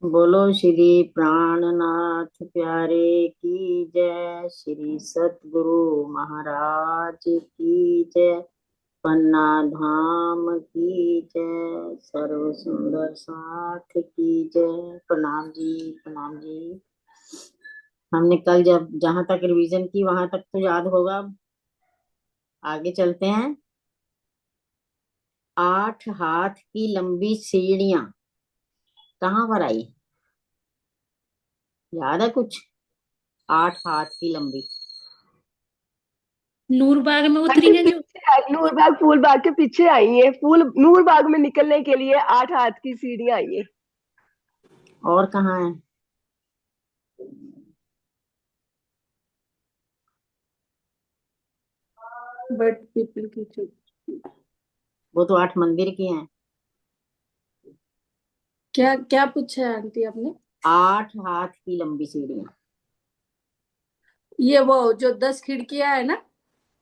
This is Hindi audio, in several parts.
बोलो श्री प्राणनाथ प्यारे की जय। श्री सतगुरु महाराज की जय। पन्ना धाम की जय। सर्व सुंदर साथ की जय। प्रणाम जी, प्रणाम जी। हमने कल जब जहां तक रिवीजन की वहां तक तो याद होगा। अब आगे चलते हैं। 8 हाथ की लंबी सीढ़ियां कहाँ पर आई? याद है कुछ? 8 हाथ की लंबी। नूरबाग में उतरी आंटी हैं जो। पीछे आई, नूरबाग फूलबाग के पीछे आई है। फूल नूरबाग में निकलने के लिए 8 हाथ की सीढ़ियां आई है। और कहाँ है? बट पीपल की वो तो 8 मंदिर की हैं। क्या क्या पूछा है आंटी आपने? 8 हाथ की लंबी सीढ़ियां। ये वो जो 10 खिड़कियां है ना।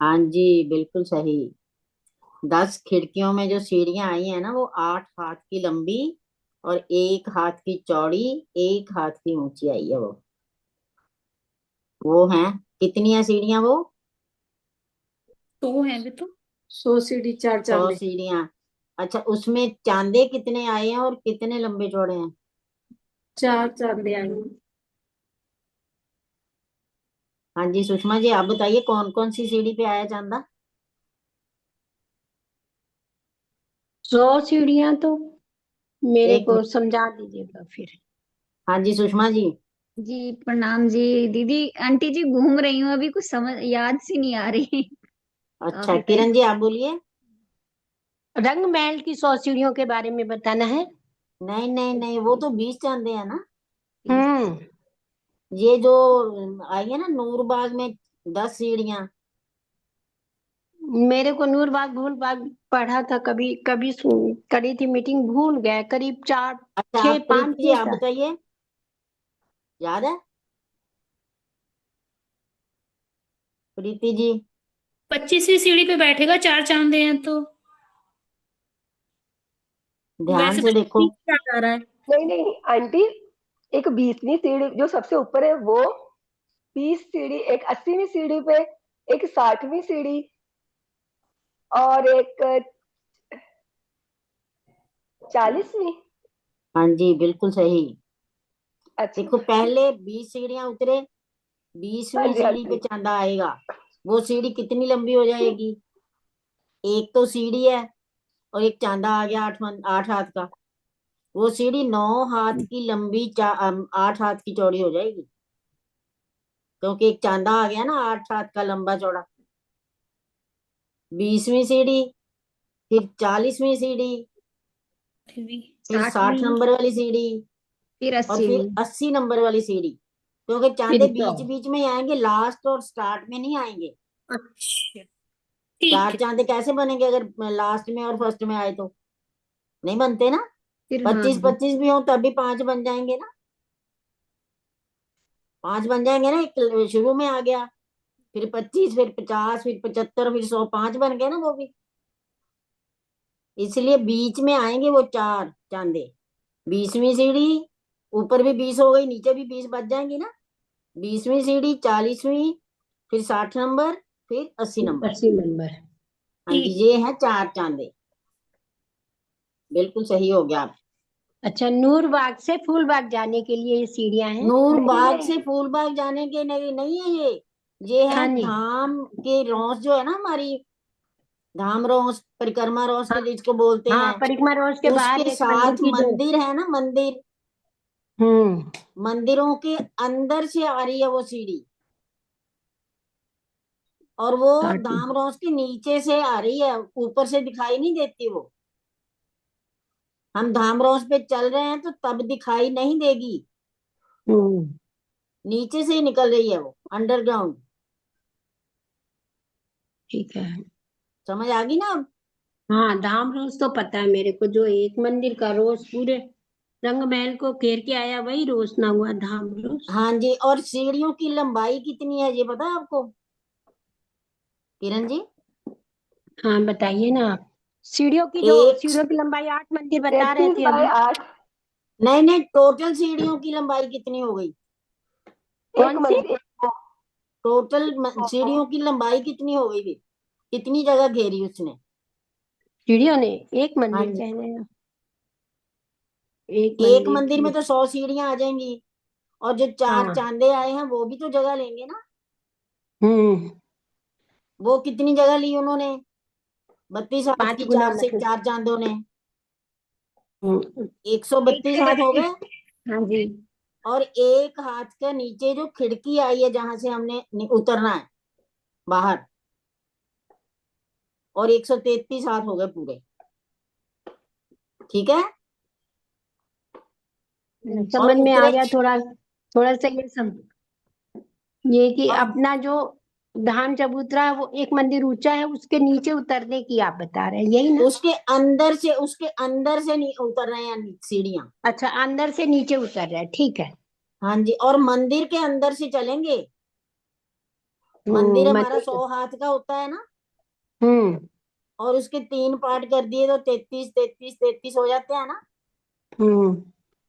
हाँ जी, बिल्कुल सही। 10 खिड़कियों में जो सीढ़ियां आई हैं ना, वो 8 हाथ की लंबी और 1 हाथ की चौड़ी, 1 हाथ की ऊंची आई है वो हैं। कितनी है सीढ़ियां वो? तो है भी तो 100 सीढ़ी 4 चांदे। 100 सीढ़ियां। अच्छा, उसमें चांदे कितने आए हैं और कितने लंबे चौड़े हैं? 4 चांदे आएंगे। हाँ जी सुषमा जी, आप बताइए कौन कौन सी सीढ़ी पे आया चांदा? 100 सीढ़ियां तो मेरे एक को मिनट। समझा दीजिएगा फिर। हाँ जी सुषमा जी। जी प्रणाम जी। दीदी आंटी जी घूम रही हूँ, अभी कुछ समझ याद सी नहीं आ रही। आप अच्छा बताइए। किरण जी, आप बोलिए। रंग महल की 100 सीढ़ियों के बारे में बताना है। नहीं नहीं नहीं, वो तो 20 चांदे हैं ना। हम्म। ये जो आई है ना नूरबाग में 10 सीढ़ियां। मेरे को नूरबाग भूलबाग पढ़ा था, कभी कभी सुन करी थी मीटिंग, भूल गए। करीब चार अच्छा छह आप पांच प्रीति जी, छह आप सात बताइए। याद है? प्रीति जी। 25वीं सीढ़ी पे बैठेगा, 4 चांदे हैं तो। ध्यान वैसे से तो देखो। 20 याद आ रहा है। नहीं नहीं आंटी, एक 20वीं सीढ़ी जो सबसे ऊपर है वो 20 सीढ़ी, एक 80वीं सीढ़ी पे, एक 60वीं सीढ़ी और एक 40वीं। हाँ जी बिल्कुल सही। अच्छा देखो, पहले 20 सीढ़ियां उतरे, हाँ 20वीं जी, हाँ सीढ़ी पे जी। चांदा आएगा। वो सीढ़ी कितनी लंबी हो जाएगी? एक तो सीढ़ी है और एक चांदा आ गया 8 हाथ का। वो सीढ़ी 9 हाथ की लंबी 8 हाथ की चौड़ी हो जाएगी, क्योंकि एक चांदा आ गया ना 8 हाथ का लंबा चौड़ा। 20वीं सीढ़ी, फिर 40वीं सीढ़ी, फिर साठ 60वीं, नंबर वाली सीढ़ी फिर और 80वीं। फिर 80 नंबर वाली सीढ़ी। क्योंकि फिर चांदे 100। बीच बीच में ही आएंगे, लास्ट और स्टार्ट में नहीं आएंगे। अच्छा, चार ठीक है। चांदे कैसे बनेंगे अगर लास्ट में और फर्स्ट में आए तो? नहीं बनते ना। फिर हाँ। 25 25 भी हो तब भी 5 बन जाएंगे ना। 5 बन जाएंगे ना, एक शुरू में आ गया, फिर 25, फिर 50, फिर 75, फिर 100, 5 बन गए ना वो भी। इसलिए बीच में आएंगे वो 4 चांदे। 20वीं सीढ़ी, ऊपर भी 20 हो गई, नीचे भी 20 बच जाएंगी ना। 20वीं सीढ़ी, 40वीं, फिर 60 नंबर, फिर 80 नंबर। 80 नंबर। हाँ जी, ठीक। ये है 4 चांदे। बिल्कुल सही हो गया आप। अच्छा, नूरबाग से फूलबाग जाने के लिए ये सीढ़ियां हैं। नूरबाग नहीं से फूलबाग जाने के नहीं, नहीं है ये है हाँ जी। धाम के रौस जो है ना हमारी, धाम रौस, परिक्रमा रौस हाँ के जिसको बोलते हाँ, हैं। परिक्रमा रोड के बाहर उसके एक मंदिर साथ की जो। मंदिर है ना, मंदिर। हम्म। मंदिरों के अंदर से आ रही है वो सीढ़ी, और वो काटी। धाम रौस के नीचे से आ रही है, ऊपर से दिखाई नहीं देती वो। हम धाम रौस पे चल रहे हैं तो तब दिखाई नहीं देगी, हम्म। नीचे से ही निकल रही है वो, अंडरग्राउंड। ठीक है। समझ आ गई ना अब? हाँ, धाम रोज तो पता है मेरे को, जो एक मंदिर का रोज पूरे रंग महल को घेर के आया, वही रोज ना हुआ धाम रोज। हाँ जी, और सीढ़ियों की लंबाई कितनी है ये पता है आपको, किरण जी? हाँ, बताइए ना आप। सीढ़ियों की जो एक सीढ़ियों की लंबाई 8 मंदिर बता रहे 33 थे बाय अभी। 8 नहीं नहीं, टोटल सीढ़ियों की लंबाई कितनी हो गई? कौन सी? टोटल सीढ़ियों की लंबाई कितनी हो गई फिर? कितनी जगह घेरी उसने? चिड़ियों ने एक हाँ मंदिर जी, कहने का। एक एक मंदिर मंदिर की। में तो 100 सीढ़ियां आ जाएंगी, और जो चार हाँ। चांदे आए हैं वो भी तो जगह लेंगे ना। हम्म। वो कितनी जगह ली उन्होंने? 32 हाथ 5 की गुना चार से मतलब। चार चांदों ने हम्म। 132 हाथ हो गए। हाँ जी। और एक हाथ का नीचे जो खिड़की आई है जहां से हमने उतरना है बाहर, और 133 हाथ हो गए पूरे। ठीक है। और समझ में आ उतरे, गया थोड़ा। थोड़ा सा ये ये कि और अपना जो धाम चबूतरा है वो एक मंदिर ऊंचा है, उसके नीचे उतरने की आप बता रहे हैं, यही ना? उसके अंदर से नहीं उतर रहे हैं सीढ़ियां। अच्छा, अंदर से नीचे उतर रहा है, ठीक है। हाँ जी, और मंदिर के अंदर से चलेंगे। मंदिर हमारा मंदिर 100 हाथ का होता है ना, हम्म। और उसके 3 पार्ट कर दिए तो 33 33 33 हो जाते हैं ना। हम्म।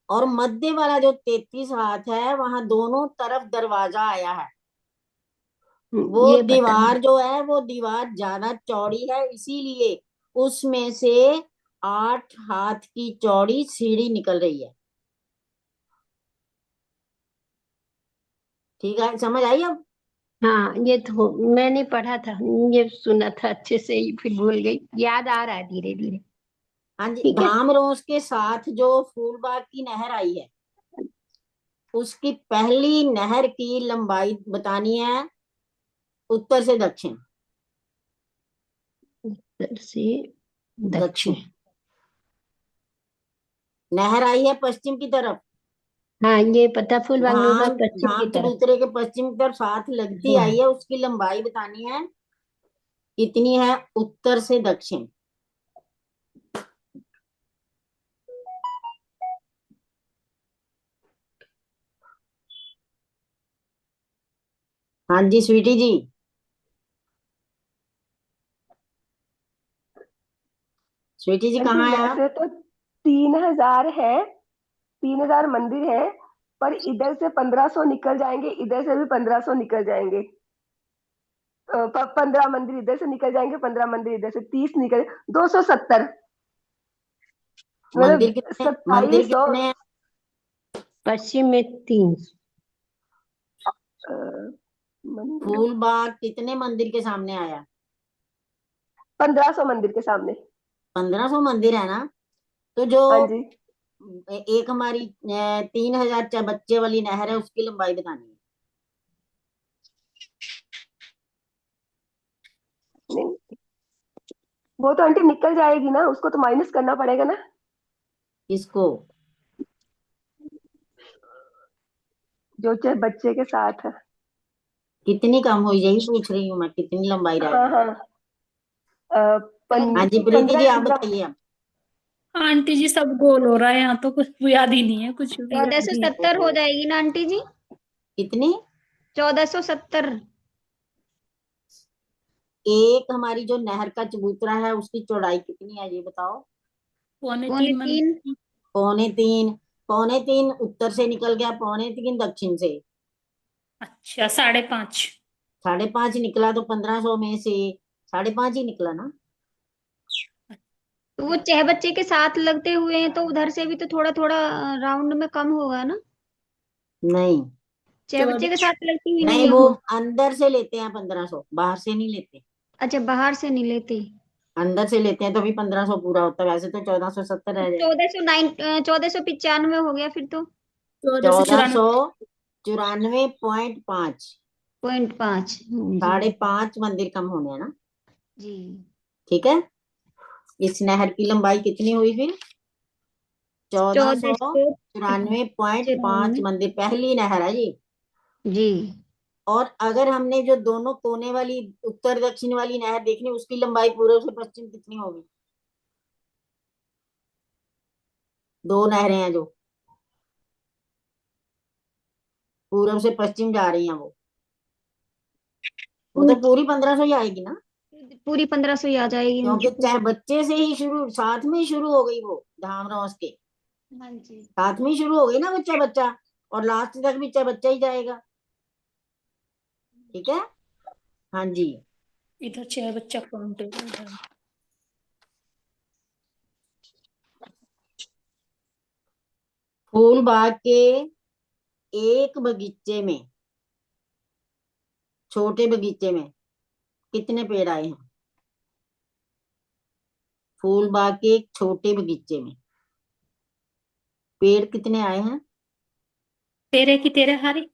और मध्य वाला जो 33 हाथ है वहां दोनों तरफ दरवाजा आया है। वो ये पता है। दीवार जो है वो दीवार ज्यादा चौड़ी है, इसीलिए उसमें से 8 हाथ की चौड़ी सीढ़ी निकल रही है। ठीक है, समझ आई अब? हाँ, ये तो मैंने पढ़ा था, ये सुना था अच्छे से ही, फिर भूल गई, याद आ रहा है धीरे धीरे। हाँ जी, ठीक है। धामरोस के साथ जो फूलबाग की नहर आई है, उसकी पहली नहर की लंबाई बतानी है, उत्तर से दक्षिण। उत्तर से दक्षिण। दक्षिण। नहर आई है पश्चिम की तरफ। हाँ, ये पता, फूलबाग नूरबाग धाम पश्चिम की धाम तरफ। चबूतरे के पश्चिम की तरफ साथ लगती हाँ। आई है, उसकी लंबाई बतानी है कितनी है, उत्तर से दक्षिण। हाँ जी स्वीटी जी। स्वीटी जी आंटी कहाँ है आप? वैसे तो 3,000 है, 3,000 मंदिर है, पर इधर से 1,500 निकल जाएंगे, इधर से भी 1,500 निकल जाएंगे। 15 मंदिर इधर से निकल जाएंगे, 15 मंदिर इधर से, 30 निकल, 270, मंदिर मतलब कितने, मंदिर 2,700। कितने हैं? पश्चिम में 3। मंदिर फूल बाग कितने मंदिर के सामने आया? 1,500 मंदिर के सामने। 1500 मंदिर है ना। तो जो हाँ जी। एक हमारी 3,000 बच्चे वाली नहर है, उसकी लंबाई बतानी है। नहीं, वो तो आंटी निकल जाएगी ना, उसको तो माइनस करना पड़ेगा ना। किसको? जो चाहे बच्चे के साथ है। कितनी कम हुई यही पूछ रही हूँ मैं, कितनी लंबाई रह हाँ गई? हाँ। हाँ जी प्रीति जी, पंद्रह आप पंद्रह बताइए अब। आंटी जी सब गोल हो रहा है, यहाँ तो कुछ याद ही नहीं है, कुछ भी चौदह याद सौ नहीं है। सत्तर हो जाएगी ना आंटी जी? कितनी? 1470। एक हमारी जो नहर का चबूतरा है उसकी चौड़ाई कितनी है ये बताओ? पौने पौने तीन मन। 3। पौने 3। पौने 3 उत्तर से निकल गया, पौने 3 दक्षिण से। अच्छा, 5.5। 5.5 निकला तो 1500 में से 5.5 ही निकला ना। तो वो 6 बच्चे के साथ लगते हुए हैं, तो उधर से भी तो थोड़ा थोड़ा राउंड में कम होगा ना? नहीं 6 बच्चे के 14। साथ लगती हुई नहीं, नहीं वो होगी? अंदर से लेते हैं 1500, बाहर से नहीं लेते। अच्छा, बाहर से नहीं लेते। अंदर से लेते हैं तो भी 1500 पूरा होता है, वैसे तो 1470 तो रह जाएगा। 1495 हो गया फिर तो। 1494। 1494.5। 0.5 जी। 5.5 मंदिर कम होने हैं ना। जी। ठीक है। इस नहर की लंबाई कितनी हुई फिर? चौदह चौदह सौ सौ चौरानवे पॉइंट पांच चौरानवे मंदिर पहली नहर है जी। जी। और अगर हमने जो दोनों कोने वाली उत्तर दक्षिण वाली नहर देखनी, उसकी लंबाई पूर्व से पश्चिम कितनी होगी? दो नहरें हैं जो पूर्व से पश्चिम जा रही हैं, वो तो पूरी 1500 ही आएगी ना। पूरी 1500 ही आ जाएगी उनकी क्योंकि पूरी। चाहे बच्चे से ही शुरू, साथ में ही शुरू हो गई वो धाम रोस के। हाँ जी। साथ में ही शुरू हो गई ना बच्चा बच्चा, और लास्ट तक बच्चा बच्चा ही जाएगा। ठीक है। हाँ जी। इधर 6 बच्चा काउंट है। फूल बाग के एक बगीचे में, छोटे बगीचे में कितने पेड़ आए हैं? फूल बाग के एक छोटे बगीचे में पेड़ कितने आए हैं? तेरे की तेरे हारे।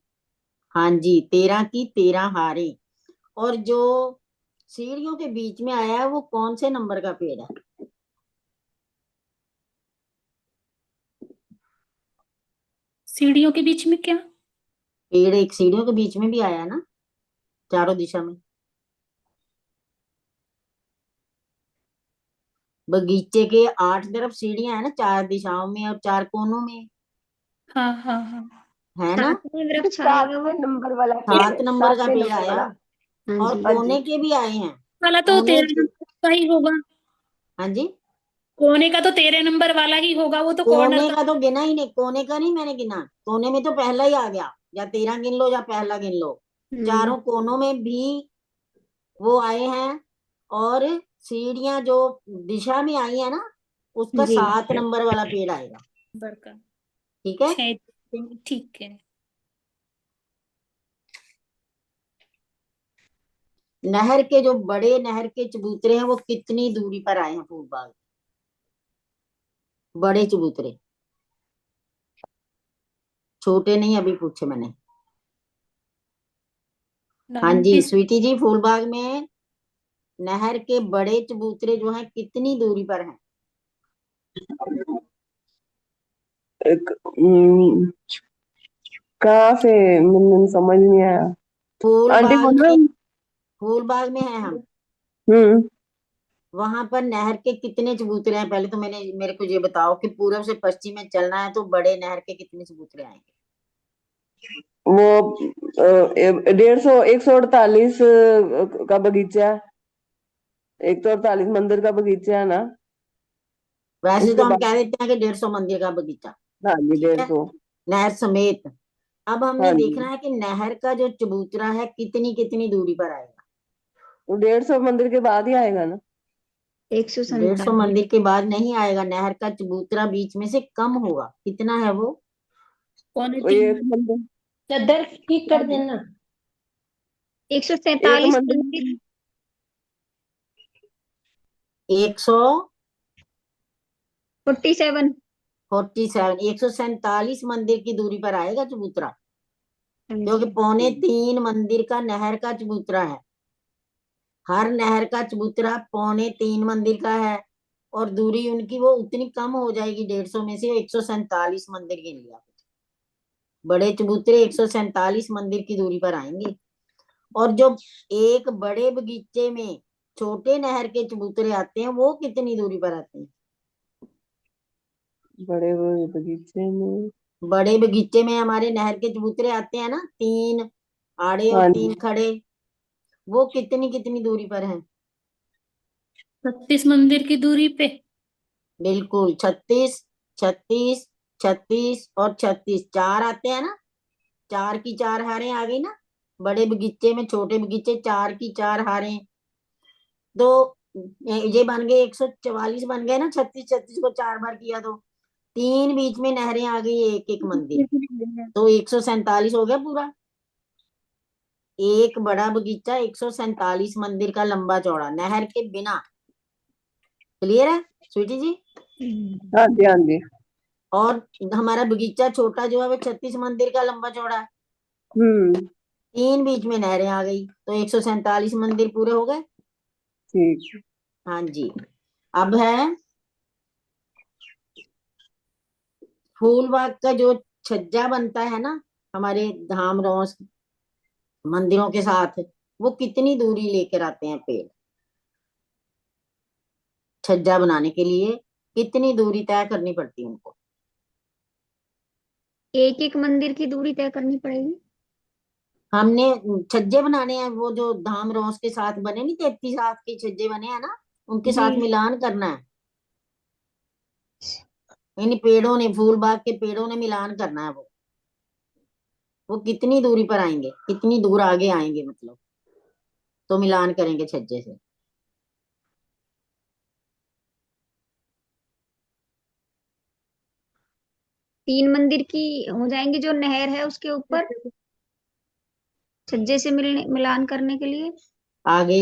हाँ जी, 13 की 13 हारे। और जो सीढ़ियों के बीच में आया है वो कौन से नंबर का पेड़ है? सीढ़ियों के बीच में क्या? पेड़ एक सीढ़ियों के बीच में भी आया है ना, चारों दिशा में। बगीचे के 8 तरफ सीढ़ियां है ना, 4 दिशाओं में और 4 कोनों में, हाँ हाँ हाँ। है ना। 7वें वृक्ष आएगा वो। 7वें नंबर वाला पेड़ 7 है, नंबर का 7वें पेड़ नंबर आया। वाला। हाँ और जी। हाँ जी। कोने के भी आए हैं। वाला तो कोने तेरे के, नंबर का ही होगा। हाँ जी। कोने का तो तेरे नंबर वाला ही होगा, वो तो कॉर्नर कोने का। का तो गिना ही नहीं, कोने का नहीं मैंने गिना। कोने में तो पहला ही आ गया, या 13 गिन लो या पहला गिन लो। हम्म। चारों कोनों में भी वो आए हैं। और सीढ़ियां जो दिशा में आई है ना, उसका जी। 7 नंबर वाला पेड़ आएगा। नंबर का ठीक है। 6। ठीक है। नहर के जो बड़े नहर के चबूतरे हैं वो कितनी दूरी पर आए हैं फूल बाग? बड़े चबूतरे, छोटे नहीं, अभी पूछे मैंने। हाँ नाम जी भी। स्वीटी जी, फूलबाग में नहर के बड़े चबूतरे जो हैं कितनी दूरी पर हैं? एक कहाँ से, मुझे समझ नहीं आया। आंटी फूलबाग बोलो। में, फूलबाग में है हम। हम्म। वहां पर नहर के कितने चबूतरे हैं? पहले तो मेरे को ये बताओ कि पूरब से पश्चिम में चलना है तो बड़े नहर के कितने चबूतरे आएंगे? वो 150, 148 का बगीचा है। 148 मंदिर का बगीचा है ना। वैसे उसके तो हम बाद। कह देते हैं कि 150 मंदिर का बगीचा। हाँ जी, ठीक है, 150। नहर समेत। अब हाँ हमने जी, देखना है कि नहर का जो चबूतरा है कितनी कितनी दूरी पर आएगा। वो 150 मंदिर के बाद ही आएगा ना। 150 147। मंदिर के बाद नहीं आएगा, नहर का चबूतरा बीच में से कम होगा। कितना है वो? पौने वो एक 3। मंदिर, चादर ठीक कर देना। एक 147 मंदिर। मंदिर। 47। 147, 147 मंदिर की दूरी पर आएगा चबूतरा। हाँ क्योंकि जी। 2.25 मंदिर का नहर का चबूतरा है। हर नहर का चबूतरा 2.25 मंदिर का है। और दूरी उनकी वो उतनी कम हो जाएगी, 150 में से 147 मंदिर गिन लिया। बड़े चबूतरे 147 मंदिर की दूरी पर आएंगे। और जो एक बड़े बगीचे में छोटे नहर के चबूतरे आते हैं वो कितनी दूरी पर आते हैं? बड़े बड़े बगीचे में। बड़े बगीचे में हमारे नहर के चबूतरे आते हैं ना, 3 आड़े और हाँ 3 जी। खड़े। वो कितनी कितनी दूरी पर हैं? 36 मंदिर की दूरी पे। बिल्कुल 36, 36, 36 और 36, 4 आते हैं ना। 4 की 4 हारें आ गई ना। बड़े बगीचे में छोटे बगीचे, 4 की 4 हारें। तो ये बन गए 144 बन गए ना, 36 36 को 4 बार किया तो 3 बीच में नहरें आ गई, एक एक मंदिर। तो 147 हो गया पूरा। एक बड़ा बगीचा 147 मंदिर का लंबा चौड़ा, नहर के बिना। क्लियर है स्वीटी जी? हाँ जी, हाँ जी। और हमारा बगीचा छोटा जो है वो 36 मंदिर का लंबा चौड़ा है। हम्म। 3 बीच में नहरें आ गई तो 147 मंदिर पूरे हो गए। ठीक। हाँ जी। अब है फूलबाग का जो छज्जा बनता है ना, हमारे धाम रोस मंदिरों के साथ, वो कितनी दूरी लेकर आते हैं पेड़? छज्जा बनाने के लिए कितनी दूरी तय करनी पड़ती है उनको? एक एक मंदिर की दूरी तय करनी पड़ेगी। हमने छज्जे बनाने हैं, वो जो धाम रोस के साथ बने नहीं, 33 हाथ के छज्जे बने हैं ना, उनके जी। साथ मिलान करना है। इन पेड़ों ने, फूल बाग के पेड़ों ने मिलान करना है। वो कितनी दूरी पर आएंगे, कितनी दूर आगे आएंगे, मतलब तो मिलान करेंगे छज्जे से। तीन मंदिर की हो जाएंगी जो नहर है उसके ऊपर, छज्जे से मिलान करने के लिए। आगे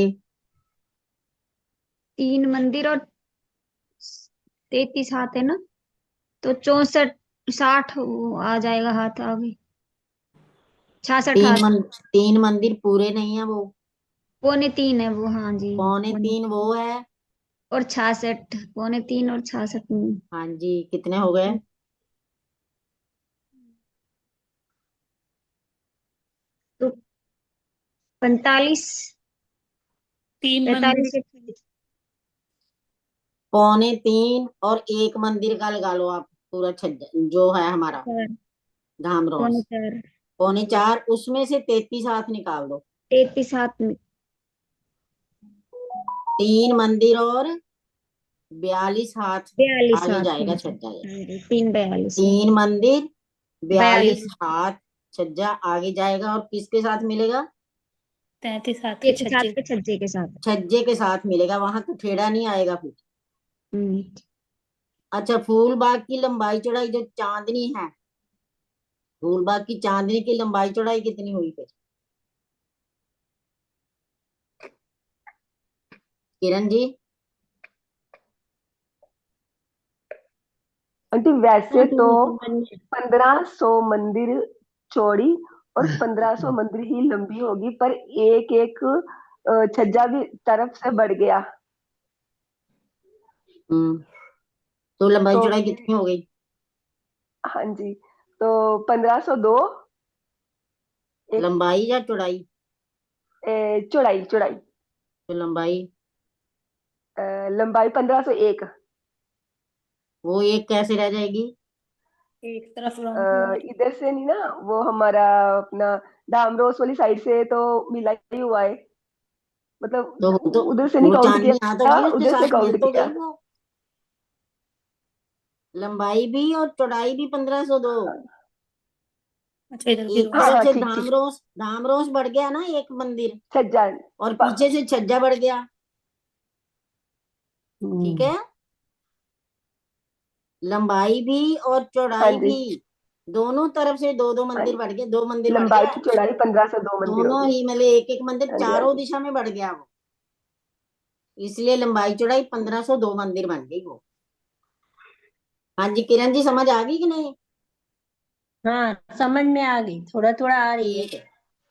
तीन मंदिर और 33 हाथ है ना, तो 64 60 आ जाएगा हाथ आगे, 66 हाथ। तीन मंदिर पूरे नहीं है वो, 2.25 है वो, हाँ जी। पौने तीन वो है। और 66, 2.25 और 66 में। हाँ जी, कितने हो गए? तो 45, तीन मंदिर 45 पौने तीन और एक मंदिर का लगा लो आप, पूरा छज्जा जो है हमारा धाम पौने रोज। 4, पौने चार, उसमें से 33 हाथ निकाल दो। 33 हाथ में। तीन मंदिर और 42 हाथ 42 आगे हाथ जाएगा हाँ जी, छज्जा ये। हाँ जी, 3 42 है। तीन मंदिर, 42 42, हाथ छज्जा आगे जाएगा, और किसके साथ मिलेगा? 33 हाथ के 33 हाथ छज्जे। के छज्जे के साथ। छज्जे के साथ मिलेगा, वहां तो ठेड़ा नहीं आएगा फिर। हम्म, अच्छा, फूल बाग की लंबाई चौड़ाई जो चांदनी है, फूल बाग की चांदनी की लंबाई चौड़ाई कितनी हुई फिर? किरण जी। आंटी हाँ वैसे तो दीदी समझ में। 1500 मंदिर चौड़ी और 1500 मंदिर ही लंबी होगी, पर एक एक छज्जा भी तरफ से बढ़ गया। हम्म तो लंबाई तो चौड़ाई कितनी हो गई? हाँ जी, तो 1502 एक लंबाई या चौड़ाई? चौड़ाई चौड़ाई तो लंबाई, लंबाई 1501। वो एक कैसे रह जाएगी? एक तरफ राउंड हुआ। इधर से नहीं ना, वो हमारा अपना डामरोस वाली साइड से तो मिला ही हुआ है, तो मतलब तो उधर से नहीं वो काउंट चांदनी आ तो किया, गई, उसके उधर से साथ मिल काउंट तो किया। गई वो। लंबाई भी और चौड़ाई भी 1502। अच्छा इधर की एक हाँ रोज। तरफ हाँ से ठीक ठीक, धामरोस बढ़ गया ना एक मंदिर, छज्जा। और प- पीछे से छज्जा बढ़ गया। ठीक हम्म। है, लंबाई भी और हाँ चौड़ाई जी, भी, दोनों तरफ से दो दो हाँ मंदिर बढ़ जी, गए, दो मंदिर बढ़ लंबाई गया। चौड़ाई 1502 मंदिर दोनों होगी। ही मतलब एक एक मंदिर हाँ जी हाँ चारों जी। दिशा में बढ़ गया वो, इसलिए लंबाई चौड़ाई 1502 मंदिर बन गई वो। हाँ जी, किरण जी समझ आ गई कि नहीं? हाँ समझ में आ गई, थोड़ा थोड़ा आ रही है। ठीक है,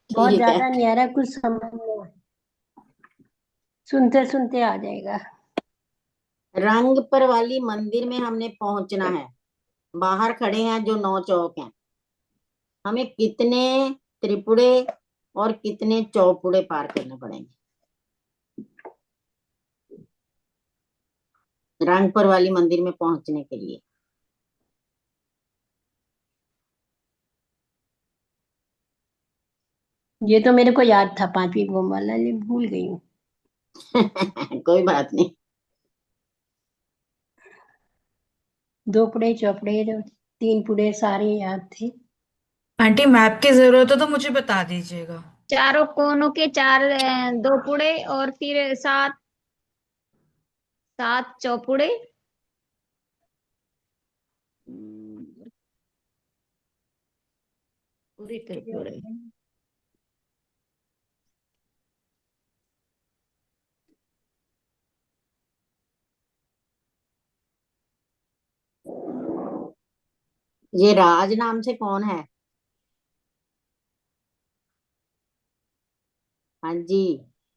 बहुत ठीक है। ज्यादा नहीं आ रहा, कुछ समझ में सुनते सुनते आ जाएगा। रंग पर वाली मंदिर में हमने पहुंचना है। बाहर खड़े हैं जो 9 चौक हैं, हमें कितने त्रिपुड़े और कितने चौपुड़े पार करने पड़ेंगे रंगपुर वाली मंदिर में पहुंचने के लिए? ये तो मेरे को याद था, पांचवी गोम वाला, लेकिन भूल गई हूँ। कोई बात नहीं। दो पुड़े चौपड़े जो तीन पुड़े सारे याद थे। आंटी मैप की जरूरत हो तो मुझे बता दीजिएगा। चारों कोनों के चार, 2 पुड़े और फिर 7 7 चौपुड़े। पूरी त्रिपुरे। ये राज नाम से कौन है? हाँ जी,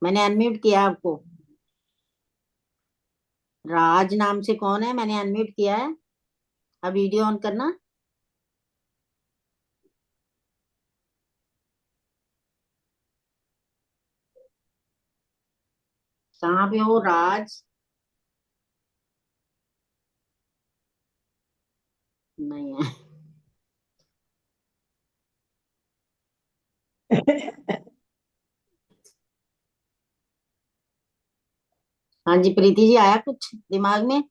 मैंने अनम्यूट किया आपको। राज नाम से कौन है? मैंने अनम्यूट किया है। अब वीडियो ऑन करना। कहाँ पे हो राज? नहीं है। हाँ जी, प्रीति जी, आया कुछ दिमाग में?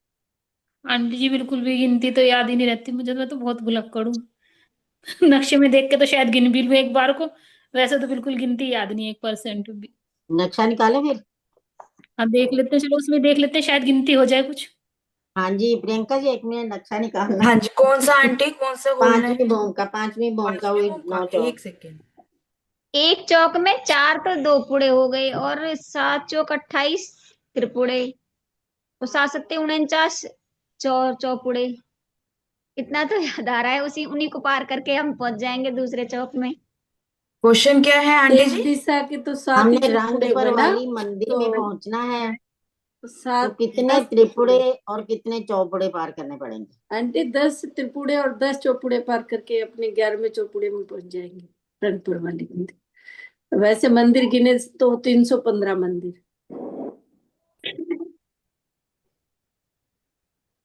आंटी जी बिल्कुल भी गिनती तो याद ही नहीं रहती मुझे, मैं तो बहुत भुलक्कड़ हूँ। नक्शे में देख के तो शायद गिन भी लूं एक बार को, वैसे तो बिल्कुल गिनती याद नहीं है 1% भी। नक्शा निकाले फिर। अब देख लेते हैं, चलो उसमें देख लेते हैं, शायद गिनती हो जाए कुछ। हाँ जी प्रियंका जी, 1 मिनट नक्शा निकालना। हाँ जी, कौन सा आंटी, कौन सा खोलना है? पांचवी भूम का पांचवी वही बुक का, 9 चौक। 1 सेकेंड। एक चौक में 4 तो 2 पुड़े हो गए, और 7 चौक 28 त्रिपुड़े, और 7 सत्ते 49 चौपुड़े। इतना तो याद आ रहा है, उसी उन्हीं को पार करके हम पहुंच जाएंगे दूसरे चौक में। क्वेश्चन क्या है आंटी एक जी? दिशा के तो 7 ही हमने रंग त्रिपुड़े पर बना, वाली मंदिर में तो पहुंचना है, तो 7 कितने 10 त्रिपुड़े और कितने चौपुड़े पार करने पड़ेंगे? आंटी 10 त्रिपुड़े और 10 चौपुड़े पार करके अपने 11वें चौपुड़े में पहुंच जाएंगे, रंगपुर वाली मंदिर। वैसे मंदिर गिने तो 315 मंदिर।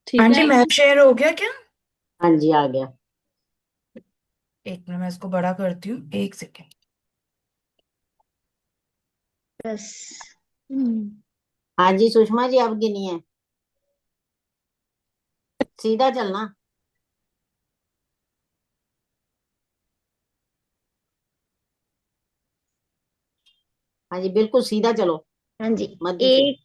ठीक आंटी है। मैप शेयर हो गया क्या? हाँ जी आ गया। 1 मिनट, मैं इसको बड़ा करती हूँ, 1 सेकेंड। 10। हाँ जी सुषमा जी, अब गिनिए, सीधा चलना। हाँ जी बिल्कुल सीधा चलो, हाँ जी। मध्य से। एक,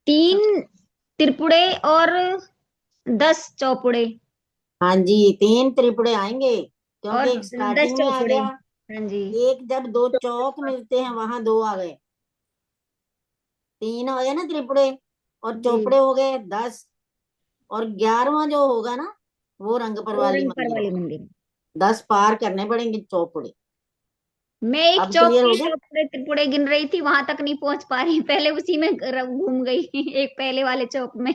3 त्रिपुड़े और 10 चौपुड़े, हाँ जी 3 त्रिपुड़े आएंगे, और क्योंकि एक 10 स्टार्टिंग में आ चौपुड़े। गया। हाँ जी। एक जब 2 चौक मिलते हैं वहां 2 आ गए, 3 हो गए ना त्रिपुड़े, और जी, चौपड़े हो गए 10, और 11वां जो होगा ना, वो रंगपर वो वाली रंग पर मंदिर वाली होगा। मंदिर। 10 पार करने पड़ेंगे चौपड़े। मैं एक अब चौक क्लियर हो के गया? चौपुड़े त्रिपुड़े गिन रही थी, वहां तक नहीं पहुंच पा रही, पहले उसी में घूम गई। एक पहले वाले चौक में।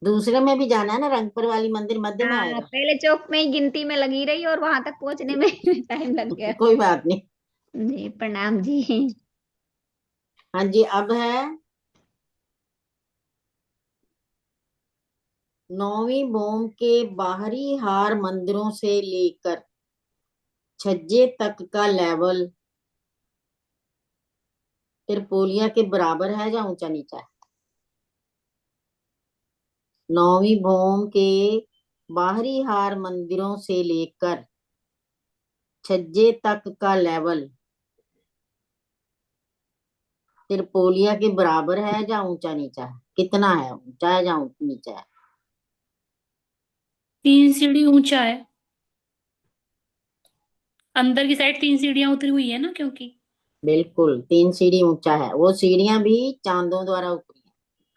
दूसरे में भी जाना है ना, रंगपर वाली मंदिर मध्य में हाँ, आएगा। पहले चौक में ही गिनती में लगी रही, और वहां तक पहुंचने में टाइम लग गया। कोई बात नहीं। जी प्रणाम जी। हाँ जी अब है 9वीं भूम के बाहरी हार मंदिरों से लेकर छज्जे तक का लेवल त्रिपोलिया के बराबर है या ऊंचा नीचा है? 9वीं भूम के बाहरी हार मंदिरों से लेकर छज्जे तक का लेवल त्रिपोलिया के बराबर है या ऊंचा नीचा है? कितना है, ऊंचा है या नीचा है? 3 सीढ़ी ऊंचा है, अंदर की साइड 3 सीढ़ियां उतरी हुई है ना, क्योंकि बिल्कुल 3 सीढ़ी ऊंचा है, वो सीढ़ियां भी चांदों द्वारा उतरी हैं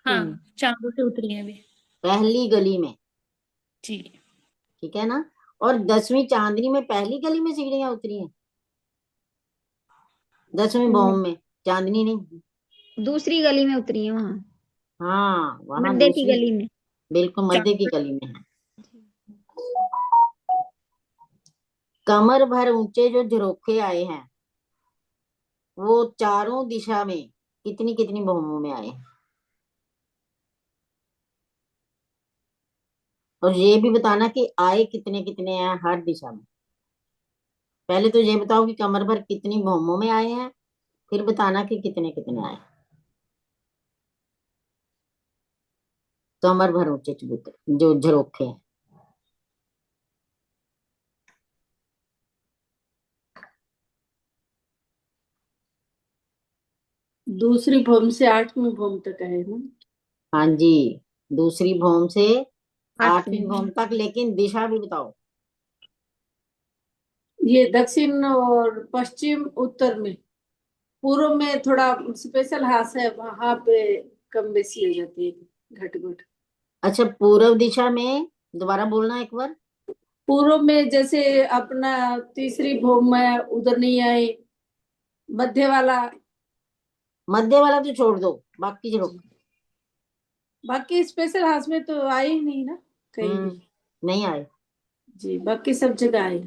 हाँ चांदों से उतरी है अभी। पहली गली में। जी। ठीक है ना? और 10वीं चांदनी में पहली गली में सीढ़ियां उतरी हैं, 10वीं भूम में चांदनी नहीं। दूसरी गली में उतरी है वहां, हाँ वहां मध्य की दूसरी, गली में। बिल्कुल मध्य की चांद गली में है। कमर भर ऊंचे जो झरोखे आए हैं, वो चारों दिशा में कितनी कितनी भूमों में आए हैं? और ये भी बताना कि आए कितने कितने हैं हर दिशा में। पहले तो ये बताओ कि कमर भर कितनी भूमों में आए हैं, फिर बताना कि कितने कितने आए। कमर भर ऊंचे चबूतरे जो झरोखे हैं। दूसरी भूम से 8वीं भूम तक है ना। हाँ जी दूसरी भूम से 8वीं 8वीं। भूम तक, लेकिन दिशा भी बताओ। ये दक्षिण और पश्चिम उत्तर में, पूर्व में थोड़ा स्पेशल हाथ है, वहां पे कम बेसी हो जाती है, घट घट। अच्छा पूर्व दिशा में, दोबारा बोलना एक बार। पूर्व में जैसे अपना तीसरी भूम में उधर नहीं आए, मध्य वाला। मध्य वाला तो छोड़ दो, बाकी झरोखे। बाकी स्पेशल हाउस में तो आए ही नहीं ना कहीं भी। नहीं आए। जी बाकी सब जगह आए।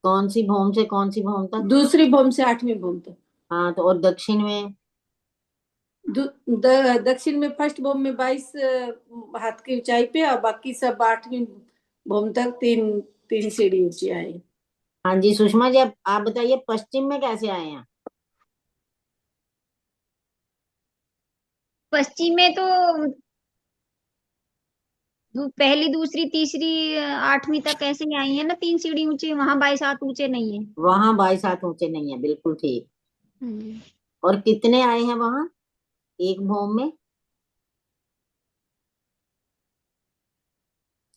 कौन सी भूम से कौन सी भूम तक? दूसरी भूम से 8वीं भूम तक। हाँ तो और दक्षिण में? दक्षिण में फर्स्ट भूम में 22 हाथ की ऊंचाई पे, और बाकी सब 8वीं भूम तक 3 सीढ़ी ऊंची आए। हाँ जी सुषमा जी, अब आप बताइए पश्चिम में कैसे आए हैं? पश्चिम में तो पहली दूसरी तीसरी 8वीं तक ऐसे ही आई है ना, 3 सीढ़ी ऊंचे, वहां 22 हाथ ऊंचे नहीं है। वहां 22 हाथ ऊंचे नहीं है, बिल्कुल ठीक। हम्म। और कितने आए हैं वहां एक भौम में?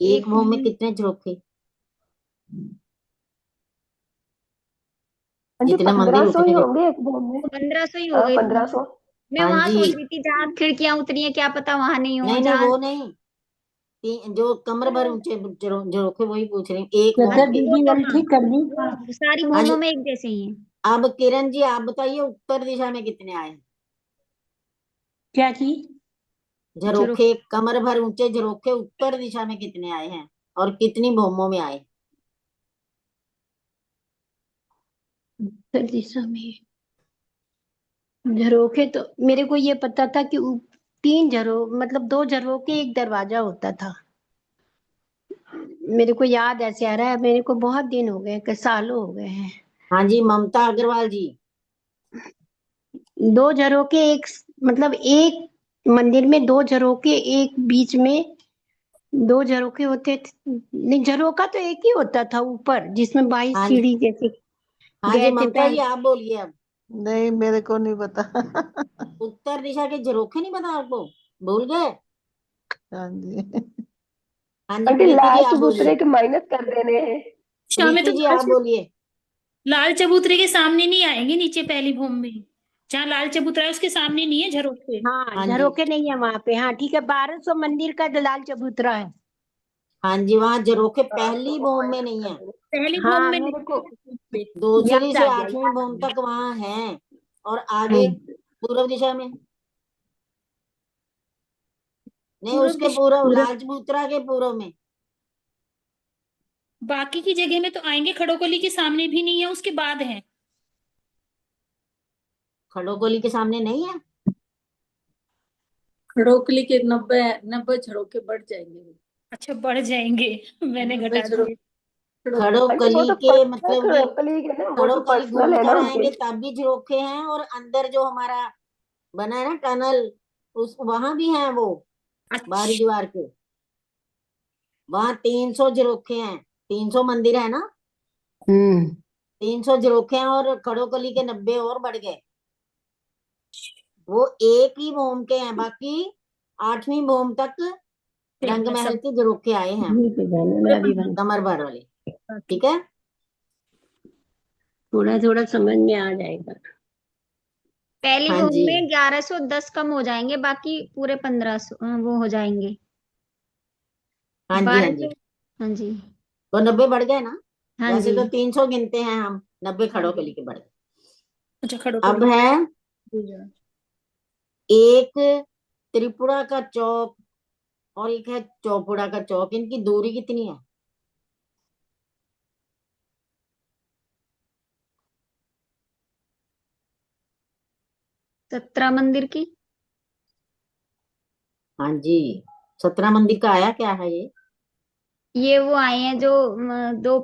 एक एक भौम में कितने झरोखे, आंटी जितने मंदिर 1500 ही उतने होंगे एक भवन में। 1500 ही हो हाँ गए। 1500। मैं हाँ वहां जी। सोच रही थी जहां खिड़कियां उतरी है, क्या पता वहां नहीं हो नहीं नहीं, जहां। वो नहीं, जो कमर भर ऊंचे झरोखे, वही पूछ रही हूँ एक भौम तो के। वो दीदी तो वाली हाँ, ठीक कर दी। सारी हाँ भूमों जी। में एक जैसे ही है। अब किरण जी आप बताइए, उत्तर दिशा में कितने आए हैं क्या चीज? चलो, झरोखे? कमर भर ऊंचे झरोखे उत्तर दिशा में कितने आए हैं और कितनी भौमों में आए? उत्तर दिशा में झरोखे तो मेरे को ये पता था कि 3 मतलब 2 झरोखे एक दरवाजा होता था। मेरे को याद ऐसे आ रहा है, मेरे को बहुत दिन हो गए, कई सालों हो गए हैं। हाँ जी, ममता अग्रवाल जी। 2 झरोखे एक, मतलब एक मंदिर में 2 झरोखे, एक बीच में 2 झरोखे होते थे। नहीं, झरोखा तो एक ही होता था ऊपर, जिसमें 22 हाँ सीढ़ी जैसे हाँ जी, गए थे ममता जी पहले। आप बोलिए अब। नहीं, मेरे को नहीं पता। उत्तर दिशा के झरोखे नहीं पता आपको? भूल गए? हाँ जी। हाँ जी, आंटी प्रीति जी लाल आप चबूतरे बोलिए। के माइनस कर देने हैं। अच्छा, में तो प्रीति जी आप बोलिए। लाल चबूतरे के सामने नहीं आएंगे, नीचे पहली भूमि में जहाँ लाल चबूतरा है उसके सामने नहीं है झरोखे। हाँ, हाँ जी। झरोखे नहीं है वहां पे। हाँ ठीक है, 1200 मंदिर का लाल चबूतरा है। हाँ जी, वहां झरोखे तो पहली वो भौम में माइनस नहीं कर है, देने। पहली भूमि हाँ में मेरे को नहीं। दूसरी याद से आ गया, 8वीं याद आ भौम गया। तक वहां है। और आगे हम्म। पूर्व दिशा में नहीं, पूर्व उसके दिशा, पूर्व, पूरा लाल चबूतरा के पूर्व में। बाकी की जगह में तो आएंगे, खड़ोकली के सामने भी नहीं है, उसके बाद है। खड़ोकोली के सामने नहीं है? खड़ोकली के 90 झरोखे बढ़ जाएंगे। अच्छा, बढ़ जाएंगे। मैंने 90 घटा दिए। झरोखे खड़ोकली। आंटी वो खड़ोकली तो के मतलब कि पर्सनल कलीग है ना, वो तो खड़ोकली पर्सनल घूम है ना कर उनके। आएंगे तब भी झरोखे हैं, और अंदर जो हमारा बना है ना टनल, उस वहां भी है वो, बाहरी अच्छा। दीवार के। वहां 300 झरोखे हैं, 300 मंदिर है ना, हम्म। 300 झरोखे हैं, और खड़ोकली के 90 और बढ़ गए। वो एक ही भूम के हैं, बाकी 8वीं भूम तक ठीक रंग है, महल सब के झरोखे आए हैं, यहीं पे जाना, पूरे मैं अभी बंद। कमर भर वाले। बाकी ठीक है। थोड़ा थोड़ा समझ में आ जाएगा। पहली हाँ भूमि जी। में 1110 कम हो जाएंगे, बाकी पूरे 1500 वो हो जाएंगे। हाँ जी। हाँ 1200। जी, हाँ जी। वो 90 बढ़ गए ना। हाँ वैसे जी। तो 300 गिनते हैं हम, 90 हाँ खड़ोकली जी। के बढ़ गए। अच्छा, अब खड़ोकली है पूजा। एक त्रिपुरा का चौक और एक है चौपुड़ा का चौक, इनकी दूरी कितनी है? सत्रह मंदिर की। हाँ जी। 17 मंदिर का आया क्या है ये वो आए हैं जो दो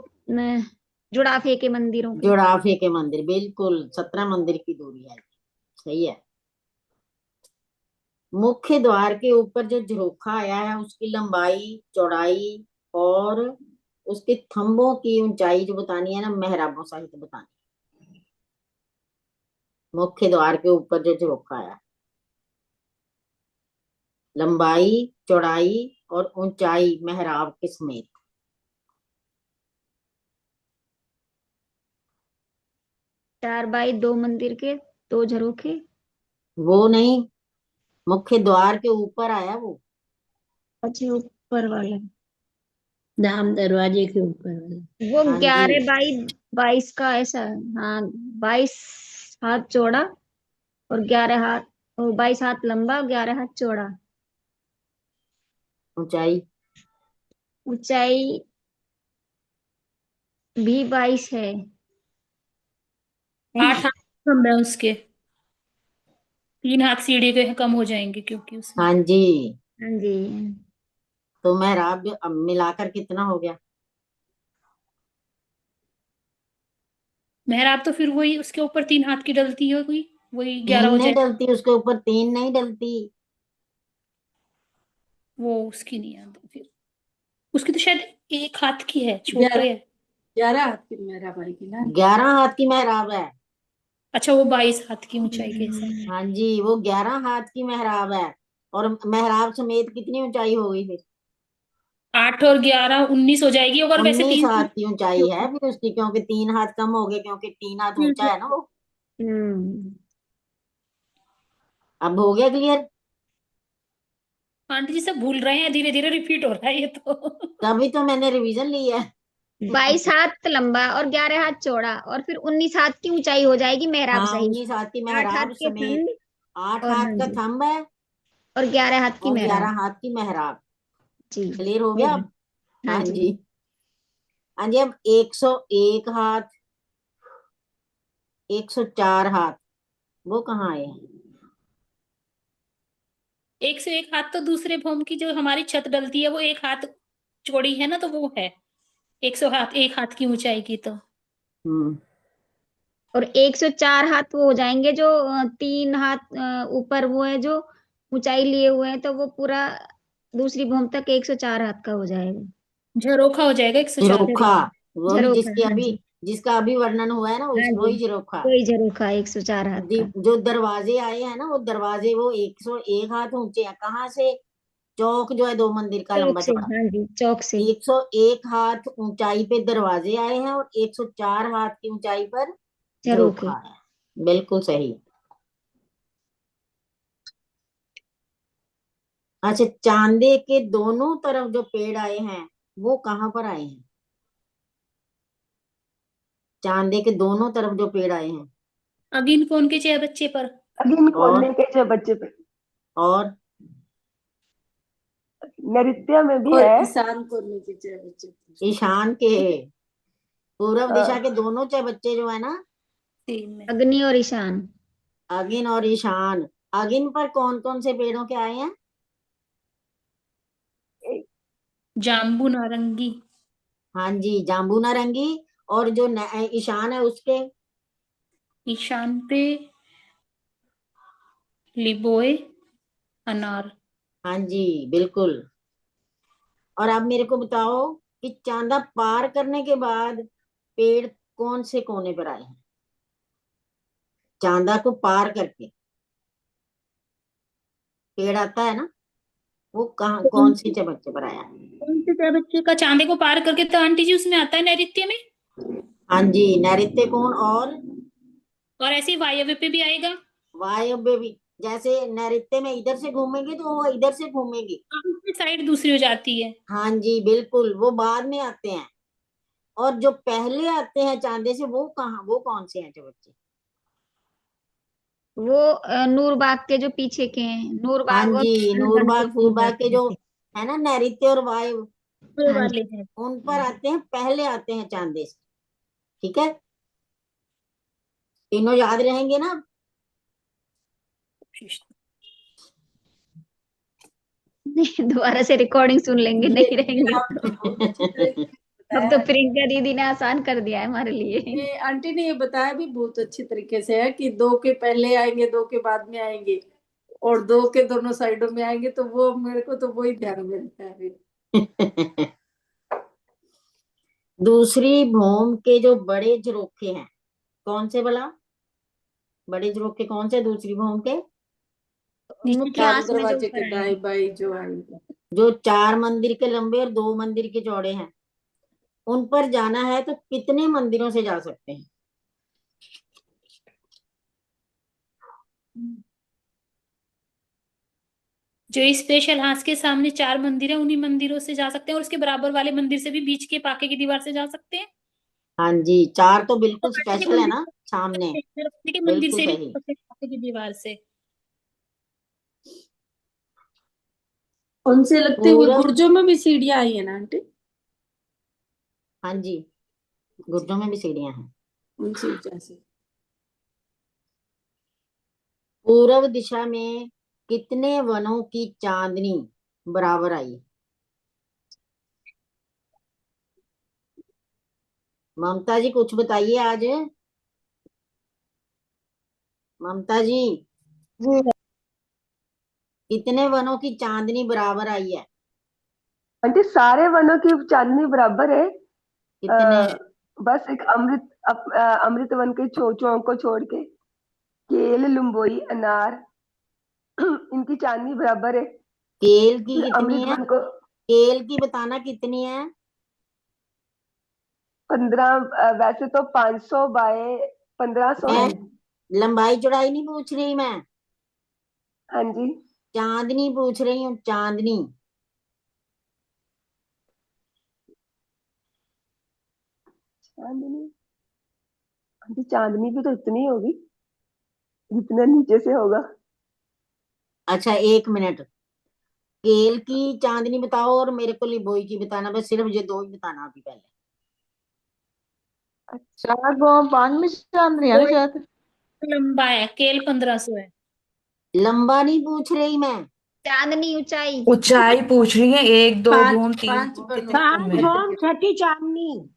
जुड़ाफे के मंदिरों के। जोड़ाफे के मंदिर, बिल्कुल 17 मंदिर की दूरी है। सही है। मुख्य द्वार के ऊपर जो झरोखा आया है, उसकी लंबाई चौड़ाई और उसके थंबों की ऊंचाई जो बतानी है ना, मेहराबों सहित बतानी। मुख्य द्वार के ऊपर जो झरोखा आया, लंबाई चौड़ाई और ऊंचाई मेहराब के समेत। 4 बाई 2 मंदिर के 2 झरोखे। वो नहीं, मुख्य द्वार के ऊपर आया वो। अच्छा, ऊपर वाला धाम दरवाजे के ऊपर वाला। वो हाँ जी। 11 बाई 22 का ऐसा। हाँ, 22 हाथ चौड़ा और 11 हाथ, 22 हाथ लंबा और 11 हाथ चौड़ा। ऊंचाई ऊंचाई भी 22 है। 8 हाथ कम है उसके, 3 हाथ सीढ़ी के कम हो जाएंगे क्योंकि उसमें। हाँ जी। हाँ जी। तो मेहराब अब मिलाकर कितना हो गया? मेहराब तो फिर वही उसके ऊपर 3 हाथ की डलती है, कोई वही 11 तीन हो नहीं जाएगी। डलती उसके ऊपर, तीन नहीं डलती। वो उसकी नहीं आती फिर। उसकी तो शायद एक हाथ की है, छोटे है। 11 हाथ की मेहराब आएगी ना। 11 हाथ की मेहराब है। अच्छा, वो 22 हाथ की ऊंचाई के साथ। हाँ जी, वो 11 हाथ की मेहराब है। और मेहराब समेत कितनी ऊंचाई होगी फिर? 8 और 11 19 हो जाएगी, अगर वैसे 19 3 हाथ की ऊंचाई है फिर उसकी, क्योंकि 3 हाथ कम हो गए, क्योंकि 3 हाथ ऊंचा है ना वो। अब हो गया क्लियर? आंटी जी सब भूल रहे हैं, धीरे धीरे रिपीट हो रहा है ये तो। तभी तो मैंने रिवीजन ली है। 22 हाथ लंबा और 11 हाथ चौड़ा और फिर 19 हाथ की ऊंचाई हो जाएगी मेहराब हाँ, सहित। 19 हाथ की 8 हाथ मेहराब के समेत। थंब 8 और, हाथ हाँ का जी, थंब है और 11 हाथ की और मेहराब। 11 हाथ की मेहराब। जी, क्लियर हो हो गया गया। अब? हाँ हाँ जी। जी। हाँ जी, अब 101 हाथ, 104 हाथ, वो कहाँ आए हैं? 101 हाथ तो दूसरे भौम की जो हमारी छत डलती है वो 1 हाथ चौड़ी है ना, तो वो है 100 हाथ, 1 हाथ की ऊंचाई की तो। हम्म। और 104 हाथ वो हो जाएंगे जो 3 हाथ ऊपर वो है जो ऊंचाई लिए हुए हैं, तो वो पूरा दूसरी भौम तक 104 हाथ का हो जाएगा। झरोखा हो जाएगा 104 झरोखा, हाथ। वही झरोखा, जिसकी हाँ अभी, जी। जिसका अभी वर्णन हुआ है ना, हाँ जी, वही झरोखा। वही झरोखा 104 हाथ का। जो दरवाजे आए हैं ना, वो दरवाजे वो 101 हाथ ऊंचे हैं। कहाँ से? चौक जो है 2 मंदिर का चौक लंबा से, चौड़ा। हाँ जी, चौक से। 101 हाथ ऊंचाई पे दरवाजे आए हैं और 104 हाथ की ऊंचाई पर झरोखे। झरोखा है। बिल्कुल सही। अच्छा, चांदे के दोनों तरफ जो पेड़ आए हैं वो कहाँ पर आए हैं? चांदे के दोनों तरफ जो पेड़ आए हैं। अगिन कौन के चाहे बच्चे पर। अग्नि और खोलने के जो बच्चे पे, और नृत्य में भी और है। ईशान कोने के चाहे बच्चे। ईशान के, पूर्व दिशा के हाँ, दोनों चाहे बच्चे जो है ना, 3 में अग्नि और ईशान। अगिन और ईशान। अगिन पर कौन कौन से पेड़ों के आए हैं? जाम्बू नारंगी। हाँ जी, जाम्बू नारंगी। और जो ईशान है उसके? ईशान पे लिबोए, अनार। हाँ जी, बिल्कुल। और आप मेरे को बताओ कि चांदा पार करने के बाद पेड़ कौन से कोने पर आए हैं? चांदा को पार करके पेड़ आता है ना, वो कहाँ, कौन कौन से चबच्चे पर आया है? कौन से चाहे बच्चे का चांदे को पार करके तो आंटी जी उसमें आता है नैऋत्य में। हाँ जी, नैऋत्य कोण। और ऐसे ही वायव्य पे भी आएगा। वायव्य भी। जैसे नैऋत्य में इधर से घूमेंगे तो वो इधर से घूमेंगे। साइड दूसरी हो जाती है। हाँ जी, बिल्कुल, वो बाद में आते हैं। और जो पहले आते हैं चांदे से, वो कहाँ, वो कौन से हैं चबच्चे? वो नूरबाग के जो पीछे के हैं, हाँ नूरबाग और जी, गणपति नूरबाग नूरबाग फूलबाग के के जो पीछे। है ना, नैऋत्य और वायु, ऊपर हाँ वाले जी। हैं। उन पर आते हैं, पहले आते हैं चांदे से। ठीक है, तीनों याद रहेंगे ना? नहीं, दोबारा से रिकॉर्डिंग सुन लेंगे, नहीं ये रहेंगे। आपने बहुत अच्छी तरीके से अब तो बताया। प्रियंका दीदी ने आसान कर दिया है हमारे लिए। ये आंटी ने ये बताया भी बहुत अच्छी तरीके से है कि 2 के पहले आएंगे, 2 के बाद में आएंगे, और 2 के दोनों साइडों में आएंगे, तो वो मेरे को तो वही ध्यान में रहता है फिर। दूसरी भौम के जो बड़े झरोखे हैं, कौन से भला? बड़े झरोखे कौन से दूसरी भौम के? मुख्य चारों आस में जो दरवाजे ऊपर के आएंगे। दाएं बाएं जो आएंगे। जो 4 मंदिर के लंबे और 2 मंदिर के चौड़े हैं। उन पर जाना है तो कितने मंदिरों से जा सकते हैं? जो स्पेशल हाथ के सामने 4 मंदिर है, उन्हीं मंदिरों से जा सकते हैं, और उसके बराबर वाले मंदिर से भी बीच के पाके की दीवार से जा सकते हैं। हाँ जी, 4 तो और बिल्कुल पाके के स्पेशल है मंदिर ना सामने। के मंदिर बिल्कुल से भी सही। पाके की दीवार से। उनसे लगते हुए पूरब, गुर्जों में भी सीढ़ियां आई है ना आंटी? हाँ जी, गुर्जों में भी सीढ़ियां हैं। उनसे वजह से। पूर्व दिशा में कितने वनों की चांदनी बराबर आई? ममता जी कुछ बताइए आज। ममता जी। जी कितने वनों की चांदनी बराबर आई है? आंटी सारे वनों की चांदनी बराबर है। कितने? बस एक अमृत वन के चौक को छोड़ के केल, लुम्बोई, अनार इनकी चांदनी बराबर है। केल की कितनी अमृत है? वन को केल की बताना कितनी है? 15, वैसे तो 500 बाय 1500 मैं है। लंबाई चौड़ाई नहीं पूछ रही मैं, हाँ जी। चांदनी पूछ रही हूँ, चांदनी। चांदनी आंटी चांदनी भी तो इतनी होगी जितना नीचे से होगा। अच्छा 1 मिनट, केल की चांदनी बताओ और मेरे को लिबोई की बताना, बस सिर्फ ये दो ही बताना अभी पहले। 4 गांव 5 में चांदनी है ना कोई शायद। लंबा है, केल 1500 है। लंबा नहीं पूछ रही मैं, चांदनी ऊंचाई। ऊंचाई पूछ रही है, 1 2 पांच बूम 3 पांच बूम बनों कितने की। बूम 5 है? भौम छठी चांदनी।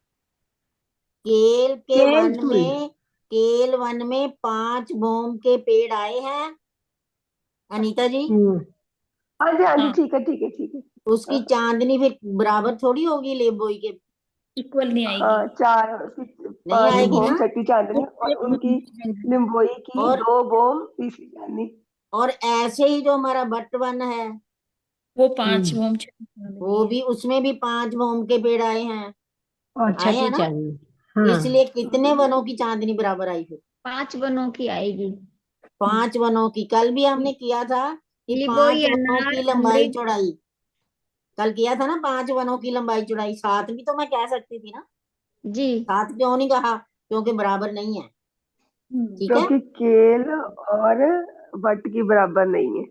केल के केल वन फुल। में, केल वन में 5 बोम के पेड़ आए हैं अनीता जी। हाँ जी हाँ जी, हाँ, ठीक है ठीक है ठीक है। उसकी चांदनी फिर बराबर थोड़ी होगी लिबोई के, इक्वल नहीं आएगी। हाँ, चार उसकी नहीं 5 आएगी बोम ना। छठी चांदनी और उनकी लिम्बोई की और 2 बोम तीसरी चांदनी। और ऐसे ही जो हमारा बट वन है, वो 5 ओम वो भी, उसमें भी 5 बोम के पेड़ आए हैं, और आए हैं छठी ना। चांदनी। हाँ। इसलिए कितने वनों की चांदनी बराबर आई फिर? 5 बनों की आएगी। 5 वनों की। कल भी हमने किया था कि लिबोई, 5 वनों अनार, की लंबाई अमृत। चौड़ाई, कल किया था ना 5 वनों की लंबाई चौड़ाई। 7 भी तो मैं कह सकती थी ना, जी। 7 क्यों नहीं कहा? क्योंकि बराबर नहीं है, ठीक है। क्योंकि केल और बट की बराबर नहीं है।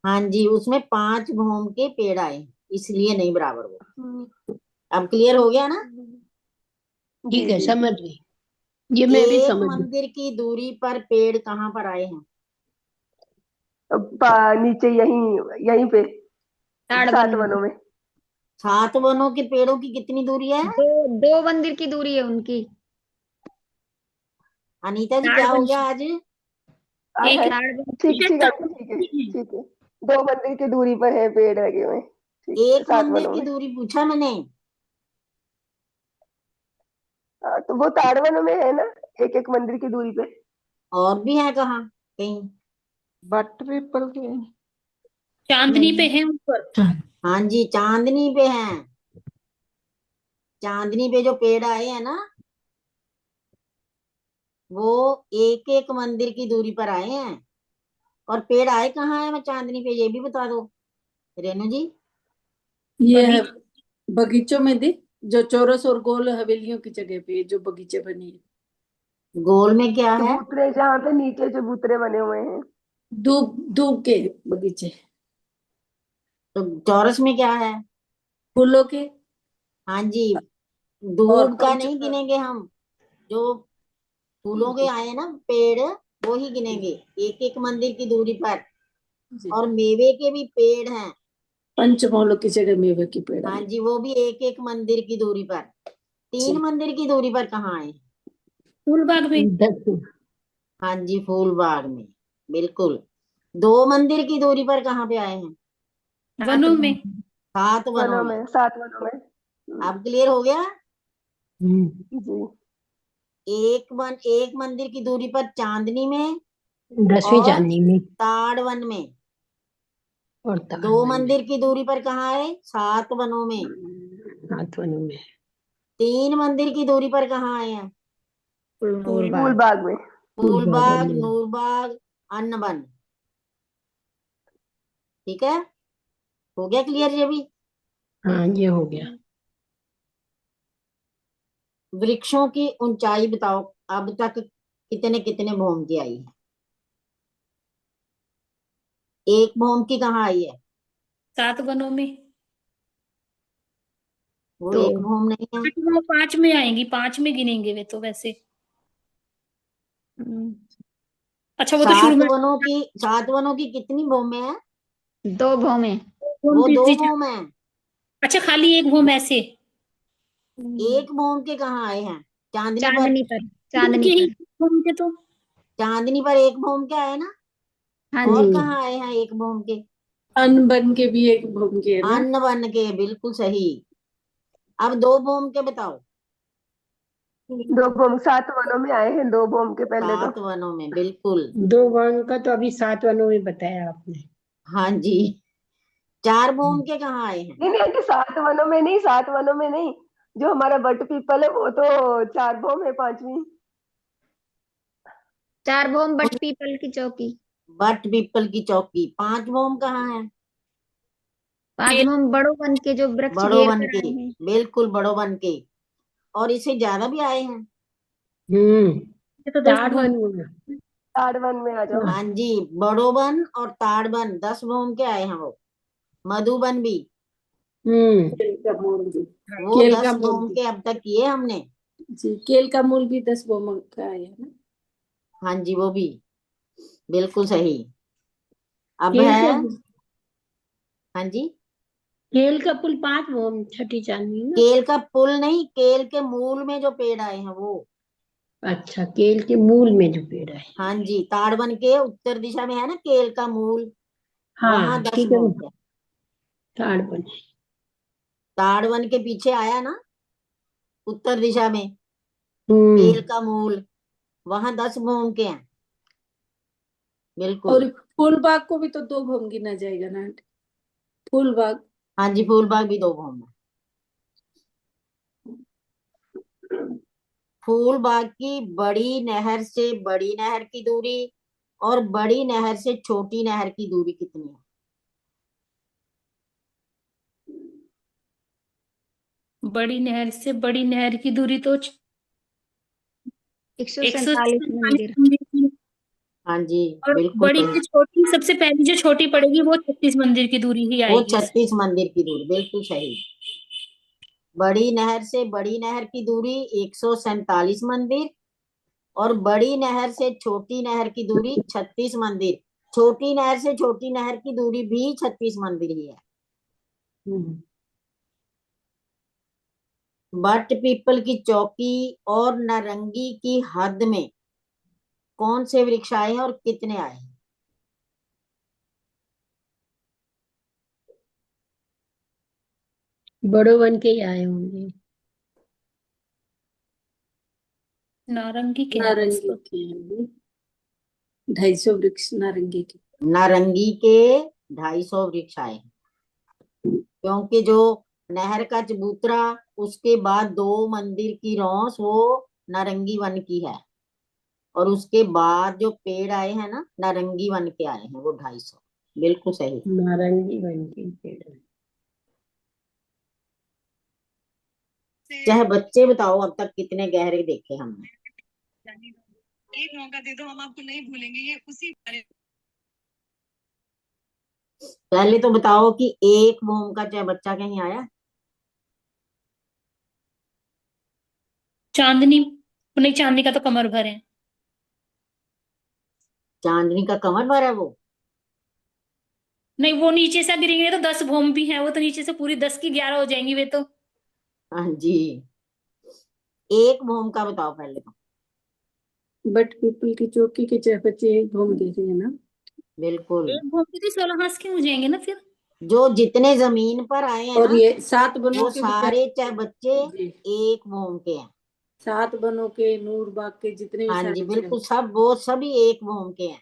हाँ जी, उसमें 5 भूम के पेड़ आए, इसलिए नहीं बराबर वो। अब क्लियर हो गया ना? ठीक जी है, जी। समझ गई। ये मैं भी एक समझ गई। मंदिर की दूरी पर पेड़ कहाँ पर आए हैं? नीचे यहीं यहीं पे ताड़ 7 बनों वनों की। में। 7 वनों के पेड़ों की कितनी दूरी है? 2 मंदिर की दूरी है उनकी। अनीता जी ताड़ क्या हो बन गया आज? एक है। ताड़ बन ठीक ठीक है ताड़ ठीक है ठीक है। 2 मंदिर की दूरी पर है पेड़ लगे हुए। ठीक है, एक 7 मंदिर वनों की में। दूरी पूछा मैंने। तो वो ताड़ वनों में है ना, एक एक मंदिर की दूरी पे। और भी है कहाँ कहीं? बट पीपल के। चांदनी पे है ऊपर। हाँ जी, चांदनी पे है। चांदनी पे जो पेड़ आए हैं ना, वो एक एक मंदिर की दूरी पर आए हैं। और पेड़ आए कहाँ है मैं चांदनी पे, ये भी बता दो रेणु जी। ये है बगीचे। बगीचों में दी, जो चौरस और गोल हवेलियों की जगह पे जो बगीचे बने हैं। गोल में क्या है? चबूतरे जहाँ पे नीचे चबूतरे बने हुए हैं। दूब दूब के बगीचे। तो चौरस में क्या है? फूलों के हाँ जी, और दूब का पंच। नहीं गिनेंगे हम, जो फूलों के आए ना पेड़, वो ही गिनेंगे एक एक मंदिर की दूरी पर। जी, और मेवे के भी पेड़ हैं। पंचमौलों की जगह मेवे की पेड़ हाँ आई। जी, वो भी एक एक मंदिर की दूरी पर। 3 जी, मंदिर की दूरी पर कहाँ आए? फूलबाग में। 10। हाँ जी, फूल बाग में, बिल्कुल। 2 मंदिर की दूरी पर कहाँ पे आए हैं? वनों में। 7 वनों वनों में। में, 7 वनों में। अब क्लियर हो गया? जी। एक मंदिर की दूरी पर चांदनी में 10वीं और चांदनी में ताड़वन में। और 2 ताड़वन में। मंदिर की दूरी पर कहाँ है? 7 वनों में। 7 वनों में। 3 मंदिर की दूरी पर कहाँ आए हैं? फूल बाग में। फूलबाग, नूरबाग, अन्नबन। ठीक है, हो गया क्लियर ये भी? हाँ, ये हो गया। वृक्षों की ऊंचाई बताओ अब तक कितने कितने भौम की आई है? एक भौम की कहाँ आई है? 7 वनों में। वो तो एक भौम नहीं है। 5 वो 5 में आएंगी, 5 में गिनेंगे वे तो वैसे। अच्छा वो तो शुरू सात में। वनों की 7 वनों की कितनी भौमें हैं? 2 भौमें। कौन वो 2 तीसरी भौम है। अच्छा खाली एक वो ऐसे। एक भौम के कहाँ आए हैं? चांदनी पर। चांदनी पर। उनके चांदनी ही पर। उनके तो। चांदनी पर एक भौम के आए ना। हाँ जी। और कहाँ आए हैं एक भौम के? अन्न बन के भी एक भूम के है ना। अन्न बन के, बिल्कुल सही। अब दो भूम के बताओ। दो भूम 7 वनों में आए हैं, 2 भूम के पहले तो। 7 वनों में, बिल्कुल। 2 वन का तो अभी 7 वनों में बताया आपने। हाँ जी। 4 भूम के कहाँ आए हैं? नहीं नहीं आंटी, 7 वनों में नहीं, 7 वनों में नहीं। जो हमारा बट पीपल है वो तो 4 भूम है, 5वीं। 4 भोम बट पीपल की चौकी। बट पीपल की चौकी। 5 भूम कहाँ है? 5 भोम बड़ो वन के जो वृक्ष बड़ो घेर वन कर के, आए हैं। बिल्कुल बड़ो वन के। और इससे ज्यादा भी आए हैं। ये तो 10 ताड़ भूम। वन में। 4 वन में आ जाओ। हाँ जी, बड़ो वन और ताड़ वन 10 भूम के आए हैं वो। मधुबन भी, केल का मूल भी। वो केल 10 का मूल भूम भी के अब तक किए हमने। जी, केल का मूल भी 10 भूम का है ना। हाँ जी, वो भी बिल्कुल सही। अब केल है, के हाँ जी, केल का पुल 5 वो छठी चांदनी ना। केल का पुल नहीं, केल के मूल में जो पेड़ आए हैं वो। अच्छा, केल के मूल में जो पेड़ है। हाँ जी, ताड़वन के उत्तर दिशा में है ना केल का मूल, वहां हाँ 10 ठीक है। भूम के। ताड़ वन। ताड़वन के पीछे आया ना उत्तर दिशा में हम्म। केल का मूल, वहां 10 भूम के हैं, बिल्कुल। और फूल बाग को भी तो 2 भूम गिना जाएगा ना आंटी। फूल बाग। हाँ जी, फूलबाग भी 2 भूम है। फूलबाग की बड़ी नहर से बड़ी नहर की दूरी और बड़ी नहर से छोटी नहर की दूरी कितनी है? बड़ी नहर से बड़ी नहर की दूरी तो 147 मंदिर। 147 मंदिर। हाँ जी, और बिल्कुल बड़ी सही। से छोटी, सबसे पहली जो छोटी पड़ेगी वो 36 मंदिर की दूरी ही वो आएगी उसकी। 36 मंदिर की दूरी, बिल्कुल सही। बड़ी नहर से बड़ी नहर की दूरी 147 मंदिर और बड़ी नहर से छोटी नहर की दूरी 36 मंदिर। छोटी नहर से छोटी नहर की दूरी भी 36 मंदिर ही है। हम्म। बट पीपल की चौकी और नारंगी की हद में कौन से वृक्ष आए हैं और कितने आए हैं? बड़ो वन के ही आए होंगे। नारंगी के हैं बस नारंगी तो। के हैं 250 वृक्ष नारंगी के। नारंगी के 250 वृक्ष आए हैं, क्योंकि जो नहर का चबूतरा, उसके बाद 2 मंदिर की रौस वो नारंगी वन की है। और उसके बाद जो पेड़ आए हैं ना नारंगी वन के आए हैं वो 250। बिल्कुल सही। नारंगी वन के पेड़ है। चाहे बच्चे बताओ अब तक कितने गहरे देखे हमने। एक मौका दे दो, हम आपको नहीं भूलेंगे। ये उसी बारे पहले तो बताओ कि एक मोम का चाहे बच्चा कहीं आया? चांदनी, नहीं चांदनी का तो कमर भर है। चांदनी का कमर भर है वो? नहीं, वो नीचे से गिरेंगे तो 10 भूम भी हैं, वो तो नीचे से पूरी 10 की 11 हो जाएंगी वे तो। हाँ जी। एक मोम का बताओ पहले तो। बट पीपल की चौकी के चाहे बच्चे एक भूम दे रहे हैं ना। बिल्कुल। एक भूम की तो 16 हाथ के हो जाएंगे ना फिर। जो जितने जमीन पर आए हैं और ना ये 7 बनों वो के भी सारे चाहे बच्चे जी, एक मोम के हैं। 7 बनों के, नूर बाग के जितने भी हाँ जी, सारे बिल्कुल सब, वो सभी एक मोम के हैं।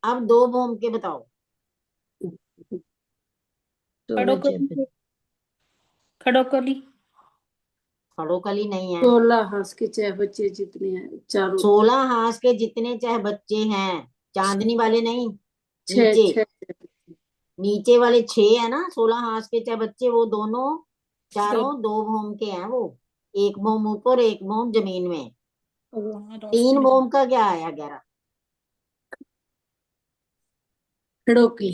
अब 2 मोम के बताओ। सोलह चाहे खड़ोकली। खड़ोकली नहीं है। 16 हंस के चाहे बच्चे जितने हैं चारों। 16 हाथ के जितने चाहे बच्चे हैं, चांदनी वाले नहीं, 6 नीचे। 6 नीचे वाले 6 है ना, 16 हाथ के चाहे बच्चे, वो दोनों चारों 2 मोम के हैं वो। एक मोम ऊपर एक मोम जमीन में। वहाँ 3 रोशनी। मोम का क्या आया 11? खड़ोकी।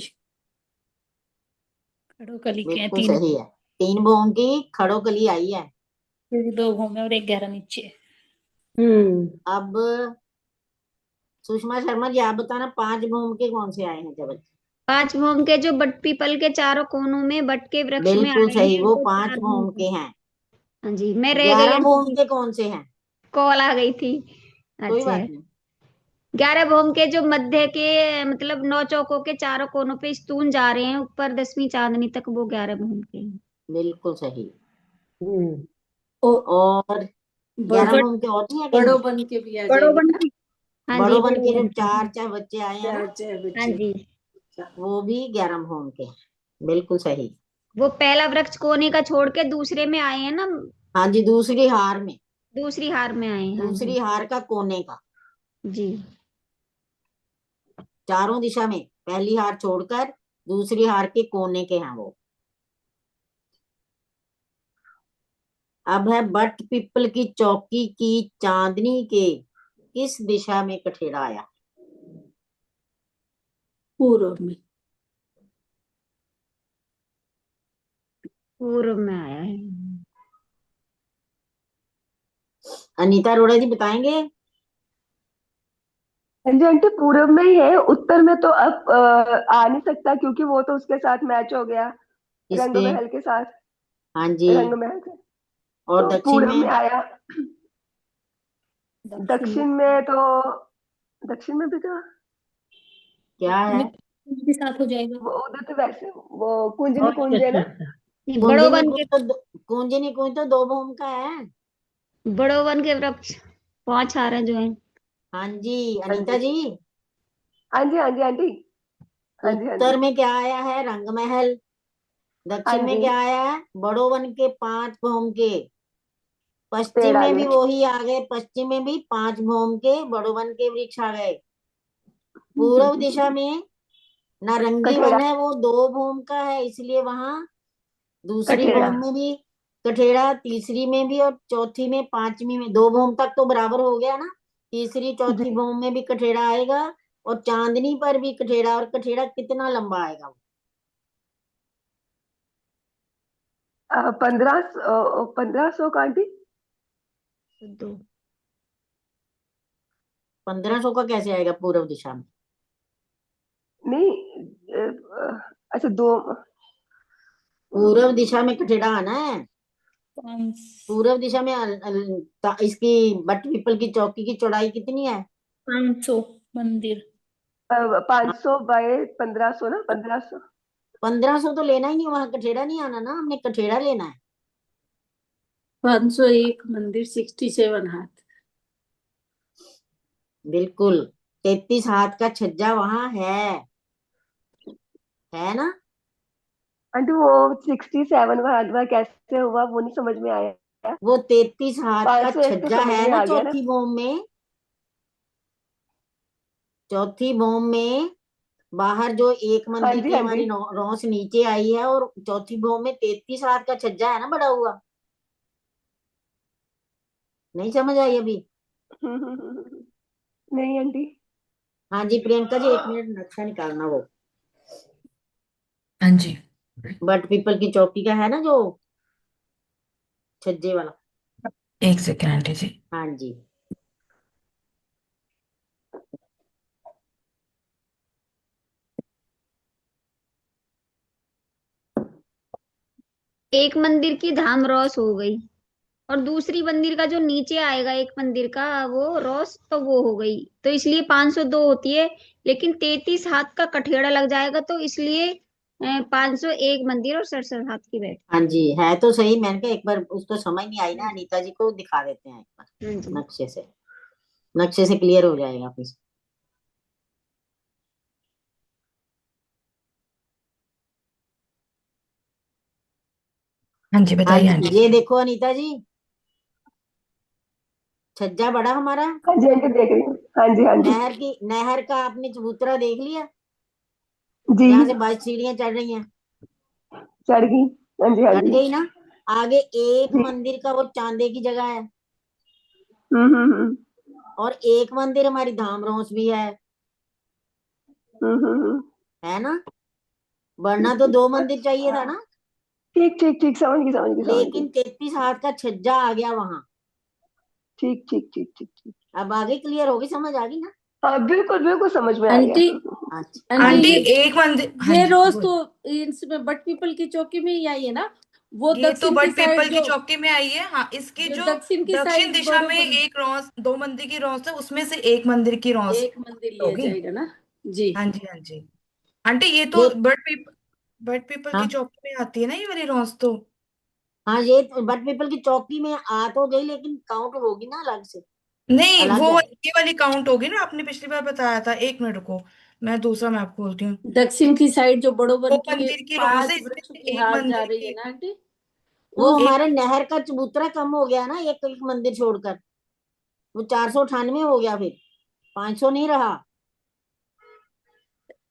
खड़ोकली के हैं बिल्कुल 3। सही है। 3 मोम की खड़ोकली आई है। 2 भूम है और एक 11 नीचे। अब सुषमा शर्मा जी आप बताना 5 मोम के कौन से आए हैं जब? 5 भोम के जो बट पीपल के चारों कोनों में बट के वृक्ष में बिल्कुल आए सही, हैं वो वो 5 4 भोम मोम के। के हैं। हाँ जी, मैं रह गई 11 मोम आंटी, के कौन से हैं? कॉल आ गई थी। कोई अच्छा, बात नहीं। 11 भौम के जो मध्य के मतलब 9 चौकों के चारों कोनों पे स्तून जा रहे हैं ऊपर 10वीं चांदनी तक, वो 11 भौम के हैं। बिल्कुल सही। हम्म। और 11 बड़, भूम के और नहीं है बड़ों कहीं? बन के भी आ बड़ो जाएंगे बन ना। की हाँ जी, बड़ों बन बड़ो के जो बन के। चार चार बच्चे आए हैं ना, चार हाँ बच्चे। जी, वो भी 11 भूम के हैं। बिल्कुल सही। वो पहला वृक्ष कोने का छोड़ के दूसरे में आए हैं ना, हाँ जी, दूसरी हार में, दूसरी हार में आए हैं। हाँ दूसरी जी हार का कोने का, जी। चारों दिशा में पहली हार छोड़कर दूसरी हार के कोने के हैं वो। अब है बट पीपल की चौकी की चांदनी के किस दिशा में कठेड़ा आया? पूर्व में। पूर्व में आया है। अनीता अरोड़ा जी बताएंगे? हाँ जी आंटी, पूर्व में ही है, उत्तर में तो अब आ नहीं सकता क्योंकि वो तो उसके साथ मैच हो गया, रंग किसके? महल के साथ। हाँ जी। रंग महल से और तो दक्षिण पूर्व में में? आया। दक्षिण दक्षिण में भी तो क्या है? में के साथ हो जाएगा। वो उधर तो वैसे वो कुंजनी अच्छा कुंज है अच्छा ना। अच्छा। नहीं, बड़ो वन के, कुंजनी कुंज तो 2 भूम का है। बड़ो वन के वृक्ष 5 हार हैं जो हैं। हाँ जी हाँ अनीता जी, जी। हाँ जी, हाँ जी आंटी, हाँ जी, हाँ उत्तर जी, में क्या आया है? रंग महल। हाँ दक्षिण में जी, क्या आया है? बड़ो वन के 5 भूम के। पेड़ पश्चिम आ में भी गए। वही आ गए, पश्चिम में भी 5 भूम के बड़ो वन के वृक्ष आ गए। पूर्व दिशा में नारंगी कठेड़ा, वन है, वो 2 भूम का है, इसलिए वहां दूसरी कठेड़ा। भूम में भी कठेड़ा, तीसरी में भी और चौथी में, पांचवी में। 2 भूम तक तो बराबर हो गया ना। तीसरी चौथी जी, भूम में भी कठेड़ा आएगा और चांदनी पर भी कठेड़ा। और कठेड़ा कितना लंबा आएगा? 1500 का आंटी। 2। 1500 का कैसे आएगा पूर्व दिशा में? नहीं, अच्छा दो। पूर्व दिशा में कठेड़ा आना है। 500 पूर्व दिशा में इसकी बट पीपल की चौकी की चौड़ाई कितनी है? 500 मंदिर। 500 बाय 1500 ना, 1500। 1500 तो लेना ही नहीं, वहां कठेड़ा नहीं आना ना, हमने कठेड़ा लेना है। 501 मंदिर 67 हाथ। बिल्कुल। 33 हाथ का छज्जा वहां है ना? आंटी वो 67 वह कैसे हुआ, वो नहीं समझ में आया। वो 33 हाथ का 501 तो छज्जा समझ है में ना आ गया ना। चौथी भूम में। चौथी भूम में बाहर जो एक हाँ मंदिर जी, की हाँ जी। हमारी रौस नीचे आई है, और चौथी भूम में 33 हाथ का छज्जा है ना बड़ा हुआ। नहीं समझ आई अभी? नहीं आंटी। हाँ जी प्रियंका जी, 1 मिनट नक्शा निकालना वो हाँ जी। बट पीपल की चौकी का है ना जो छज्जे वाला। 1 सेकेंड आंटी जी। हाँ जी। एक मंदिर की धाम रोस हो गई और दूसरी मंदिर का जो नीचे आएगा एक मंदिर का वो रोस, तो वो हो गई, तो इसलिए 502 होती है। लेकिन 33 हाथ का कठेड़ा लग जाएगा तो इसलिए 501 मंदिर और 67 हाथ की बैठ। हाँ जी है तो सही। मैंने कहा एक बार उसको समझ नहीं आई ना, अनीता जी को दिखा देते हैं एक हाँ बार जी। नक्शे से क्लियर हो जाएगा फिर। हाँ जी हाँ बताइए जी आंटी ये जी। देखो अनीता जी, छज्जा बड़ा हमारा। हाँ जी आंटी, देख रही हूँ। हाँ जी, हाँ जी, नहर का आपने चबूतरा देख लिया, जी। जहाँ से 22 सीढ़ियां चढ़ रही हैं? चढ़ गई। हाँ जी, हाँ चढ़ जी, गई ना। आगे एक जी। मंदिर का वो चांदे की जगह है, हम्म। और एक मंदिर हमारी धाम रोस भी है ना? वरना तो 2 मंदिर चाहिए था ना। ठीक ठीक ठीक, समझ गई, समझ गई, समझ गई। लेकिन 33 हाथ का छज्जा आ गया वहां। ठीक ठीक ठीक ठीक ठीक। अब आगे क्लियर होगी, समझ आ गई ना? हाँ बिल्कुल बिल्कुल, समझ में आ गया। आंटी, अच्छा आंटी आंटी ये एक मंदिर, हाँ ये जी रोज बोल। तो इसमें बट पीपल की चौकी में ही आई है ना। वो ये तो दक्षिण की बट साइड पीपल की जो चौकी में आई है। हाँ, इसकी जो जो दक्षिण की दक्षिण साइड दिशा में बड़ोबन एक रौस, दो मंदिर की रौस है, उसमें से एक मंदिर की रौस एक मंदिर लिया होगी। जाएगा ना। जी। हाँ जी, हाँ जी। आंटी ये तो ये बट पीपल की हाँ चौकी में आती है ना ये वाली रौस तो। हाँ, ये तो बट पीपल की चौकी में आ तो गई, लेकिन काउंट होगी ना अलग से, नहीं, अलग वो है। ये वाली काउंट होगी ना, आपने पिछली बार बताया था। एक मिनट को, मैं दूसरा मैप खोलती हूँ। दक्षिण की साइड जो दो बड़ोबन के मंदिर की रौस है, 5 इसमें वृक्ष की से एक हार जा मंदिर रही है की। ना आंटी। वो उस एक हमारे नहर का चबूतरा कम हो गया ना, एक एक मंदिर छोड़कर। वो 498 हो गया, फिर 500 नहीं रहा।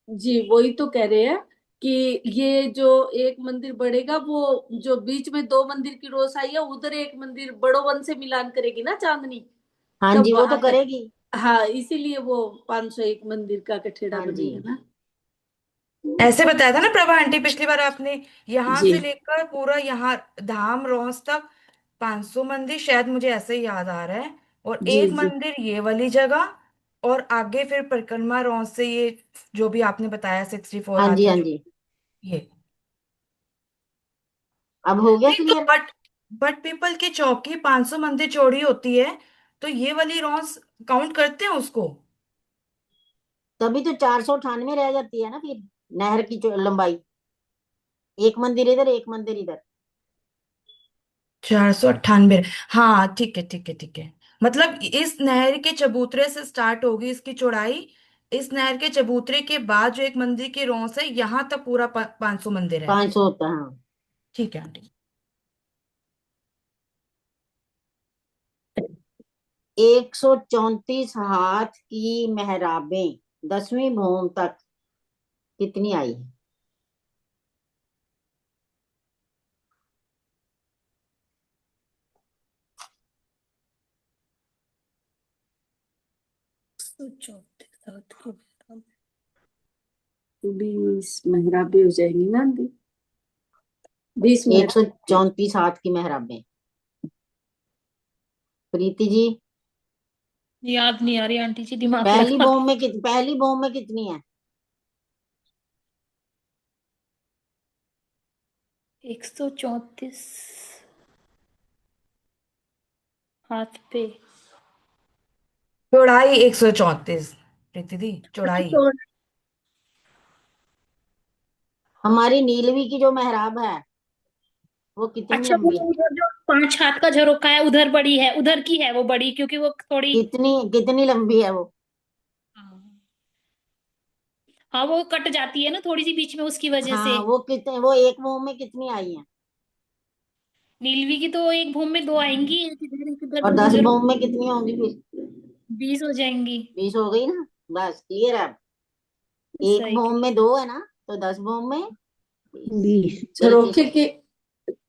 जी वही तो कह रहे हैं कि ये जो एक मंदिर बढ़ेगा, वो जो बीच में 2 मंदिर की रोस आई है, उधर एक मंदिर बड़ोवन से मिलान करेगी ना चांदनी, हाँ तब जी, वो तो वहां तक। करेगी। हाँ, इसीलिए वो 501 मंदिर का कठेड़ा हाँ जी। बनेगा ना। ऐसे बताया था ना प्रभा आंटी पिछली बार आपने, यहाँ जी से लेकर पूरा यहाँ धाम रौस तक 500 मंदिर, शायद मुझे ऐसे ही याद आ रहा है। और जी एक जी। मंदिर ये वाली जगह, और आगे फिर परिक्रमा रौस से ये जो भी आपने बताया 64 हाँ जी। हाथी हाँ जो जी, ये। अब हो गया नहीं तो क्लियर। बट पीपल की चौकी 500 मंदिर चौड़ी होती है, तो ये वाली रौस काउंट करते हैं उसको। तभी तो 498 रह जाती है ना फिर, नहर की लंबाई। एक मंदिर इधर, एक मंदिर इधर। 498। हाँ ठीक है, ठीक है, ठीक है। मतलब इस नहर के चबूतरे से स्टार्ट होगी इसकी चौड़ाई। इस नहर के चबूतरे के बाद जो एक मंदिर की रौस है, यहाँ तक पूरा 500 मंदिर है। 500 होता है, हाँ। ठीक है आंटी। 134 हाथ की मेहराबें 10वीं भूम तक कितनी आई? सोचो, 20 मेहराबें हो जाएंगी ना आंटी, 20 मेहराबें। 134 हाथ की मेहराबें। प्रीति जी, याद नहीं आ रही आंटी जी, दिमाग लगा लो। पहली भूम में कितनी है? 134 हाथ पे। चौड़ाई 134, प्रीति दी, अच्छा चौड़ाई। तो हमारी नीलवी की जो मेहराब है, वो कितनी अच्छा, वो लंबी है? उधर जो 5 हाथ का झरोखा है उधर बड़ी है, उधर की है वो बड़ी, क्योंकि वो थोड़ी। कितनी कितनी लंबी है वो? हाँ, हाँ, वो कट जाती है ना थोड़ी सी बीच में, उसकी वजह से। हाँ, वो एक भूम में कितनी आई है? नीलवी की तो एक भूम में 2 आएंगी, एक इधर और 10 गुजर। भूम में कितनी होंगी फिर? 20 हो जाएंगी। 20 हो गई ना। बस क्लियर है अब। एक सही भूम कह। में 2 है ना, तो 10 भूम में 20। 20। गलती झरोखे से। के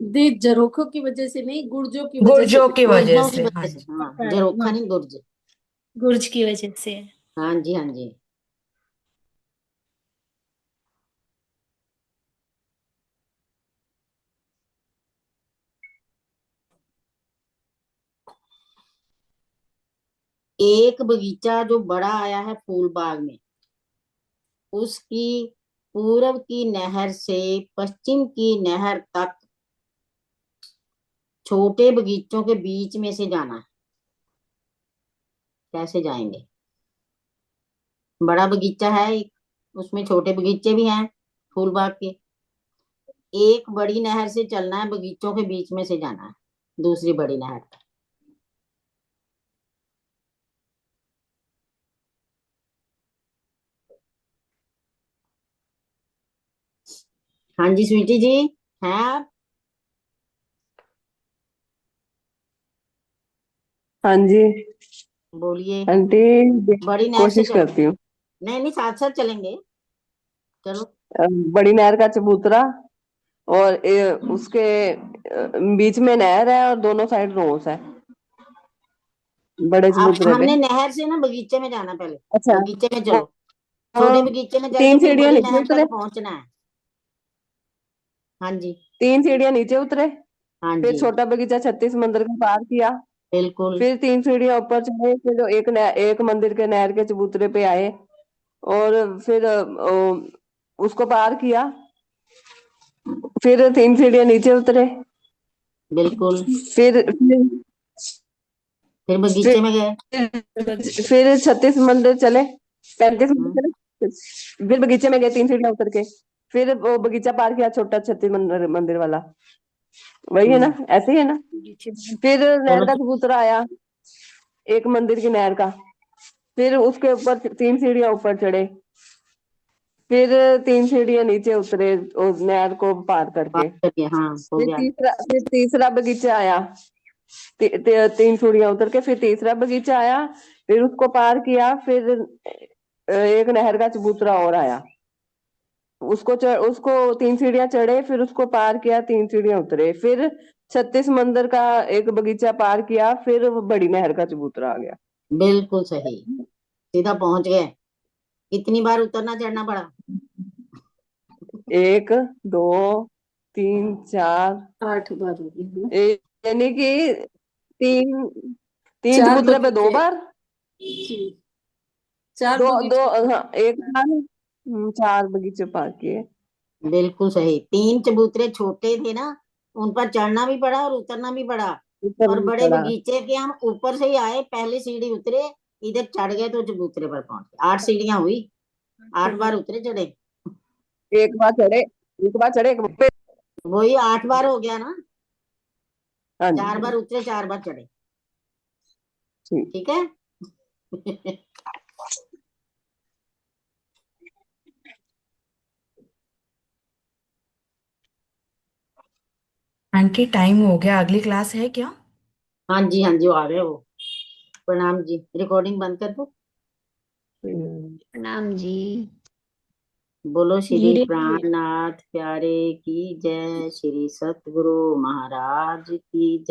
दे झरोखों की वजह से नहीं, गुर्जों की वजह से गुर्जों की वजह गुर्जों की से, हाँ वजह से, जी। हाँ, पता है झरोखा वहाँ, नहीं, गुर्ज। गुर्ज की वजह से। हाँ जी, हाँ जी। एक बगीचा जो बड़ा आया है फूल बाग में, उसकी पूरब की नहर से पश्चिम की नहर तक छोटे बगीचों के बीच में से जाना है। कैसे जाएंगे? बड़ा बगीचा है एक, उसमें छोटे बगीचे भी हैं फूल बाग के। एक बड़ी नहर से चलना है, बगीचों के बीच में से जाना है दूसरी बड़ी नहर तक। हाँ जी स्वीटी जी, हैं आप? हाँ जी बोलिए। आंटी, बड़ी नहर से कोशिश चल, करती हूँ। नहीं नहीं, साथ साथ चलेंगे। चलो। बड़ी नहर का चबूतरा, और उसके बीच में नहर है और दोनों साइड रोस है बड़े आप चबूतरे पे। हमने नहर से ना बगीचे में जाना पहले। अच्छा, बगीचे में चलो, छोटे और बगीचे में जाइए, 3 फिर सीढ़ियां बड़ी नीचे नहर उतरे। तक पहुंचना है। हाँ जी। 3 सीढ़ियां नीचे उतरे, हाँ फिर जी, छोटा बगीचा 36 मंदिर का पार किया, बिल्कुल। फिर 3 सीढ़ियां ऊपर चढ़े, फिर जो एक मंदिर के नहर के चबूतरे पे आए, और फिर उसको पार किया, फिर 3 सीढ़ियां नीचे उतरे, बिल्कुल। फिर फिर बगीचे में गए। फिर 36 मंदिर चले, 35 हम्म, मंदिर चले, फिर बगीचे में गए 3 सीढ़ियां उतर के, फिर वो बगीचा पार किया, छोटा 36 मंदिर वाला, वही है ना, ऐसे ही है ना। फिर नहर चलो का चबूतरा आया, एक मंदिर की नहर का, फिर उसके ऊपर 3 सीढ़ियां ऊपर चढ़े, फिर 3 सीढ़ियां नीचे उतरे उस नहर को पार करके। बात करिए, हाँ हो गया। फिर तीसरा बगीचा आया, 3 सीढ़ियां उतर के, फिर तीसरा बगीचा आया, फिर उसको पार किया, फिर एक नहर का चबूतरा और आया, उसको 3 सीढ़ियां चढ़े, फिर उसको पार किया, 3 सीढ़ियां उतरे, फिर 36 मंदिर का एक बगीचा पार किया, फिर वो बड़ी नहर का चबूतरा आ गया। बिल्कुल सही, सीधा पहुंच गए। कितनी बार उतरना चढ़ना पड़ा? 1 2 3 4, 8 बार हो गई है ना। यानी कि 3 4 चबूतरे पे 2 बगीचे बार, जी, 4 दो दो बगीचे। हाँ, एक बार, 4 बगीचे पार किए। बिल्कुल सही। 3 चबूतरे छोटे थे ना, उन पर चढ़ना भी पड़ा और उतरना भी पड़ा। ऊपर और भी बड़े चढ़ा, बगीचे के हम ऊपर से ही आए, पहले सीढ़ी उतरे, इधर चढ़ गए तो चबूतरे पर पहुंच गए। 8 सीढ़ियां हुई, 8 बार उतरे चढ़े। एक बार चढ़े, एक बार चढ़े, एक बार वही 8 बार हो गया ना, हाँ 4 जी, बार उतरे, 4 बार चढ़े। ठीक। ठीक है। आंटी टाइम हो गया, अगली क्लास है क्या? हाँ जी, हाँ जी, वो आ गए वो। प्रणाम जी, रिकॉर्डिंग बंद कर दो। प्रणाम जी। बोलो श्री धीरे धीरे प्राणनाथ प्यारे की जय, श्री सतगुरु महाराज की जय।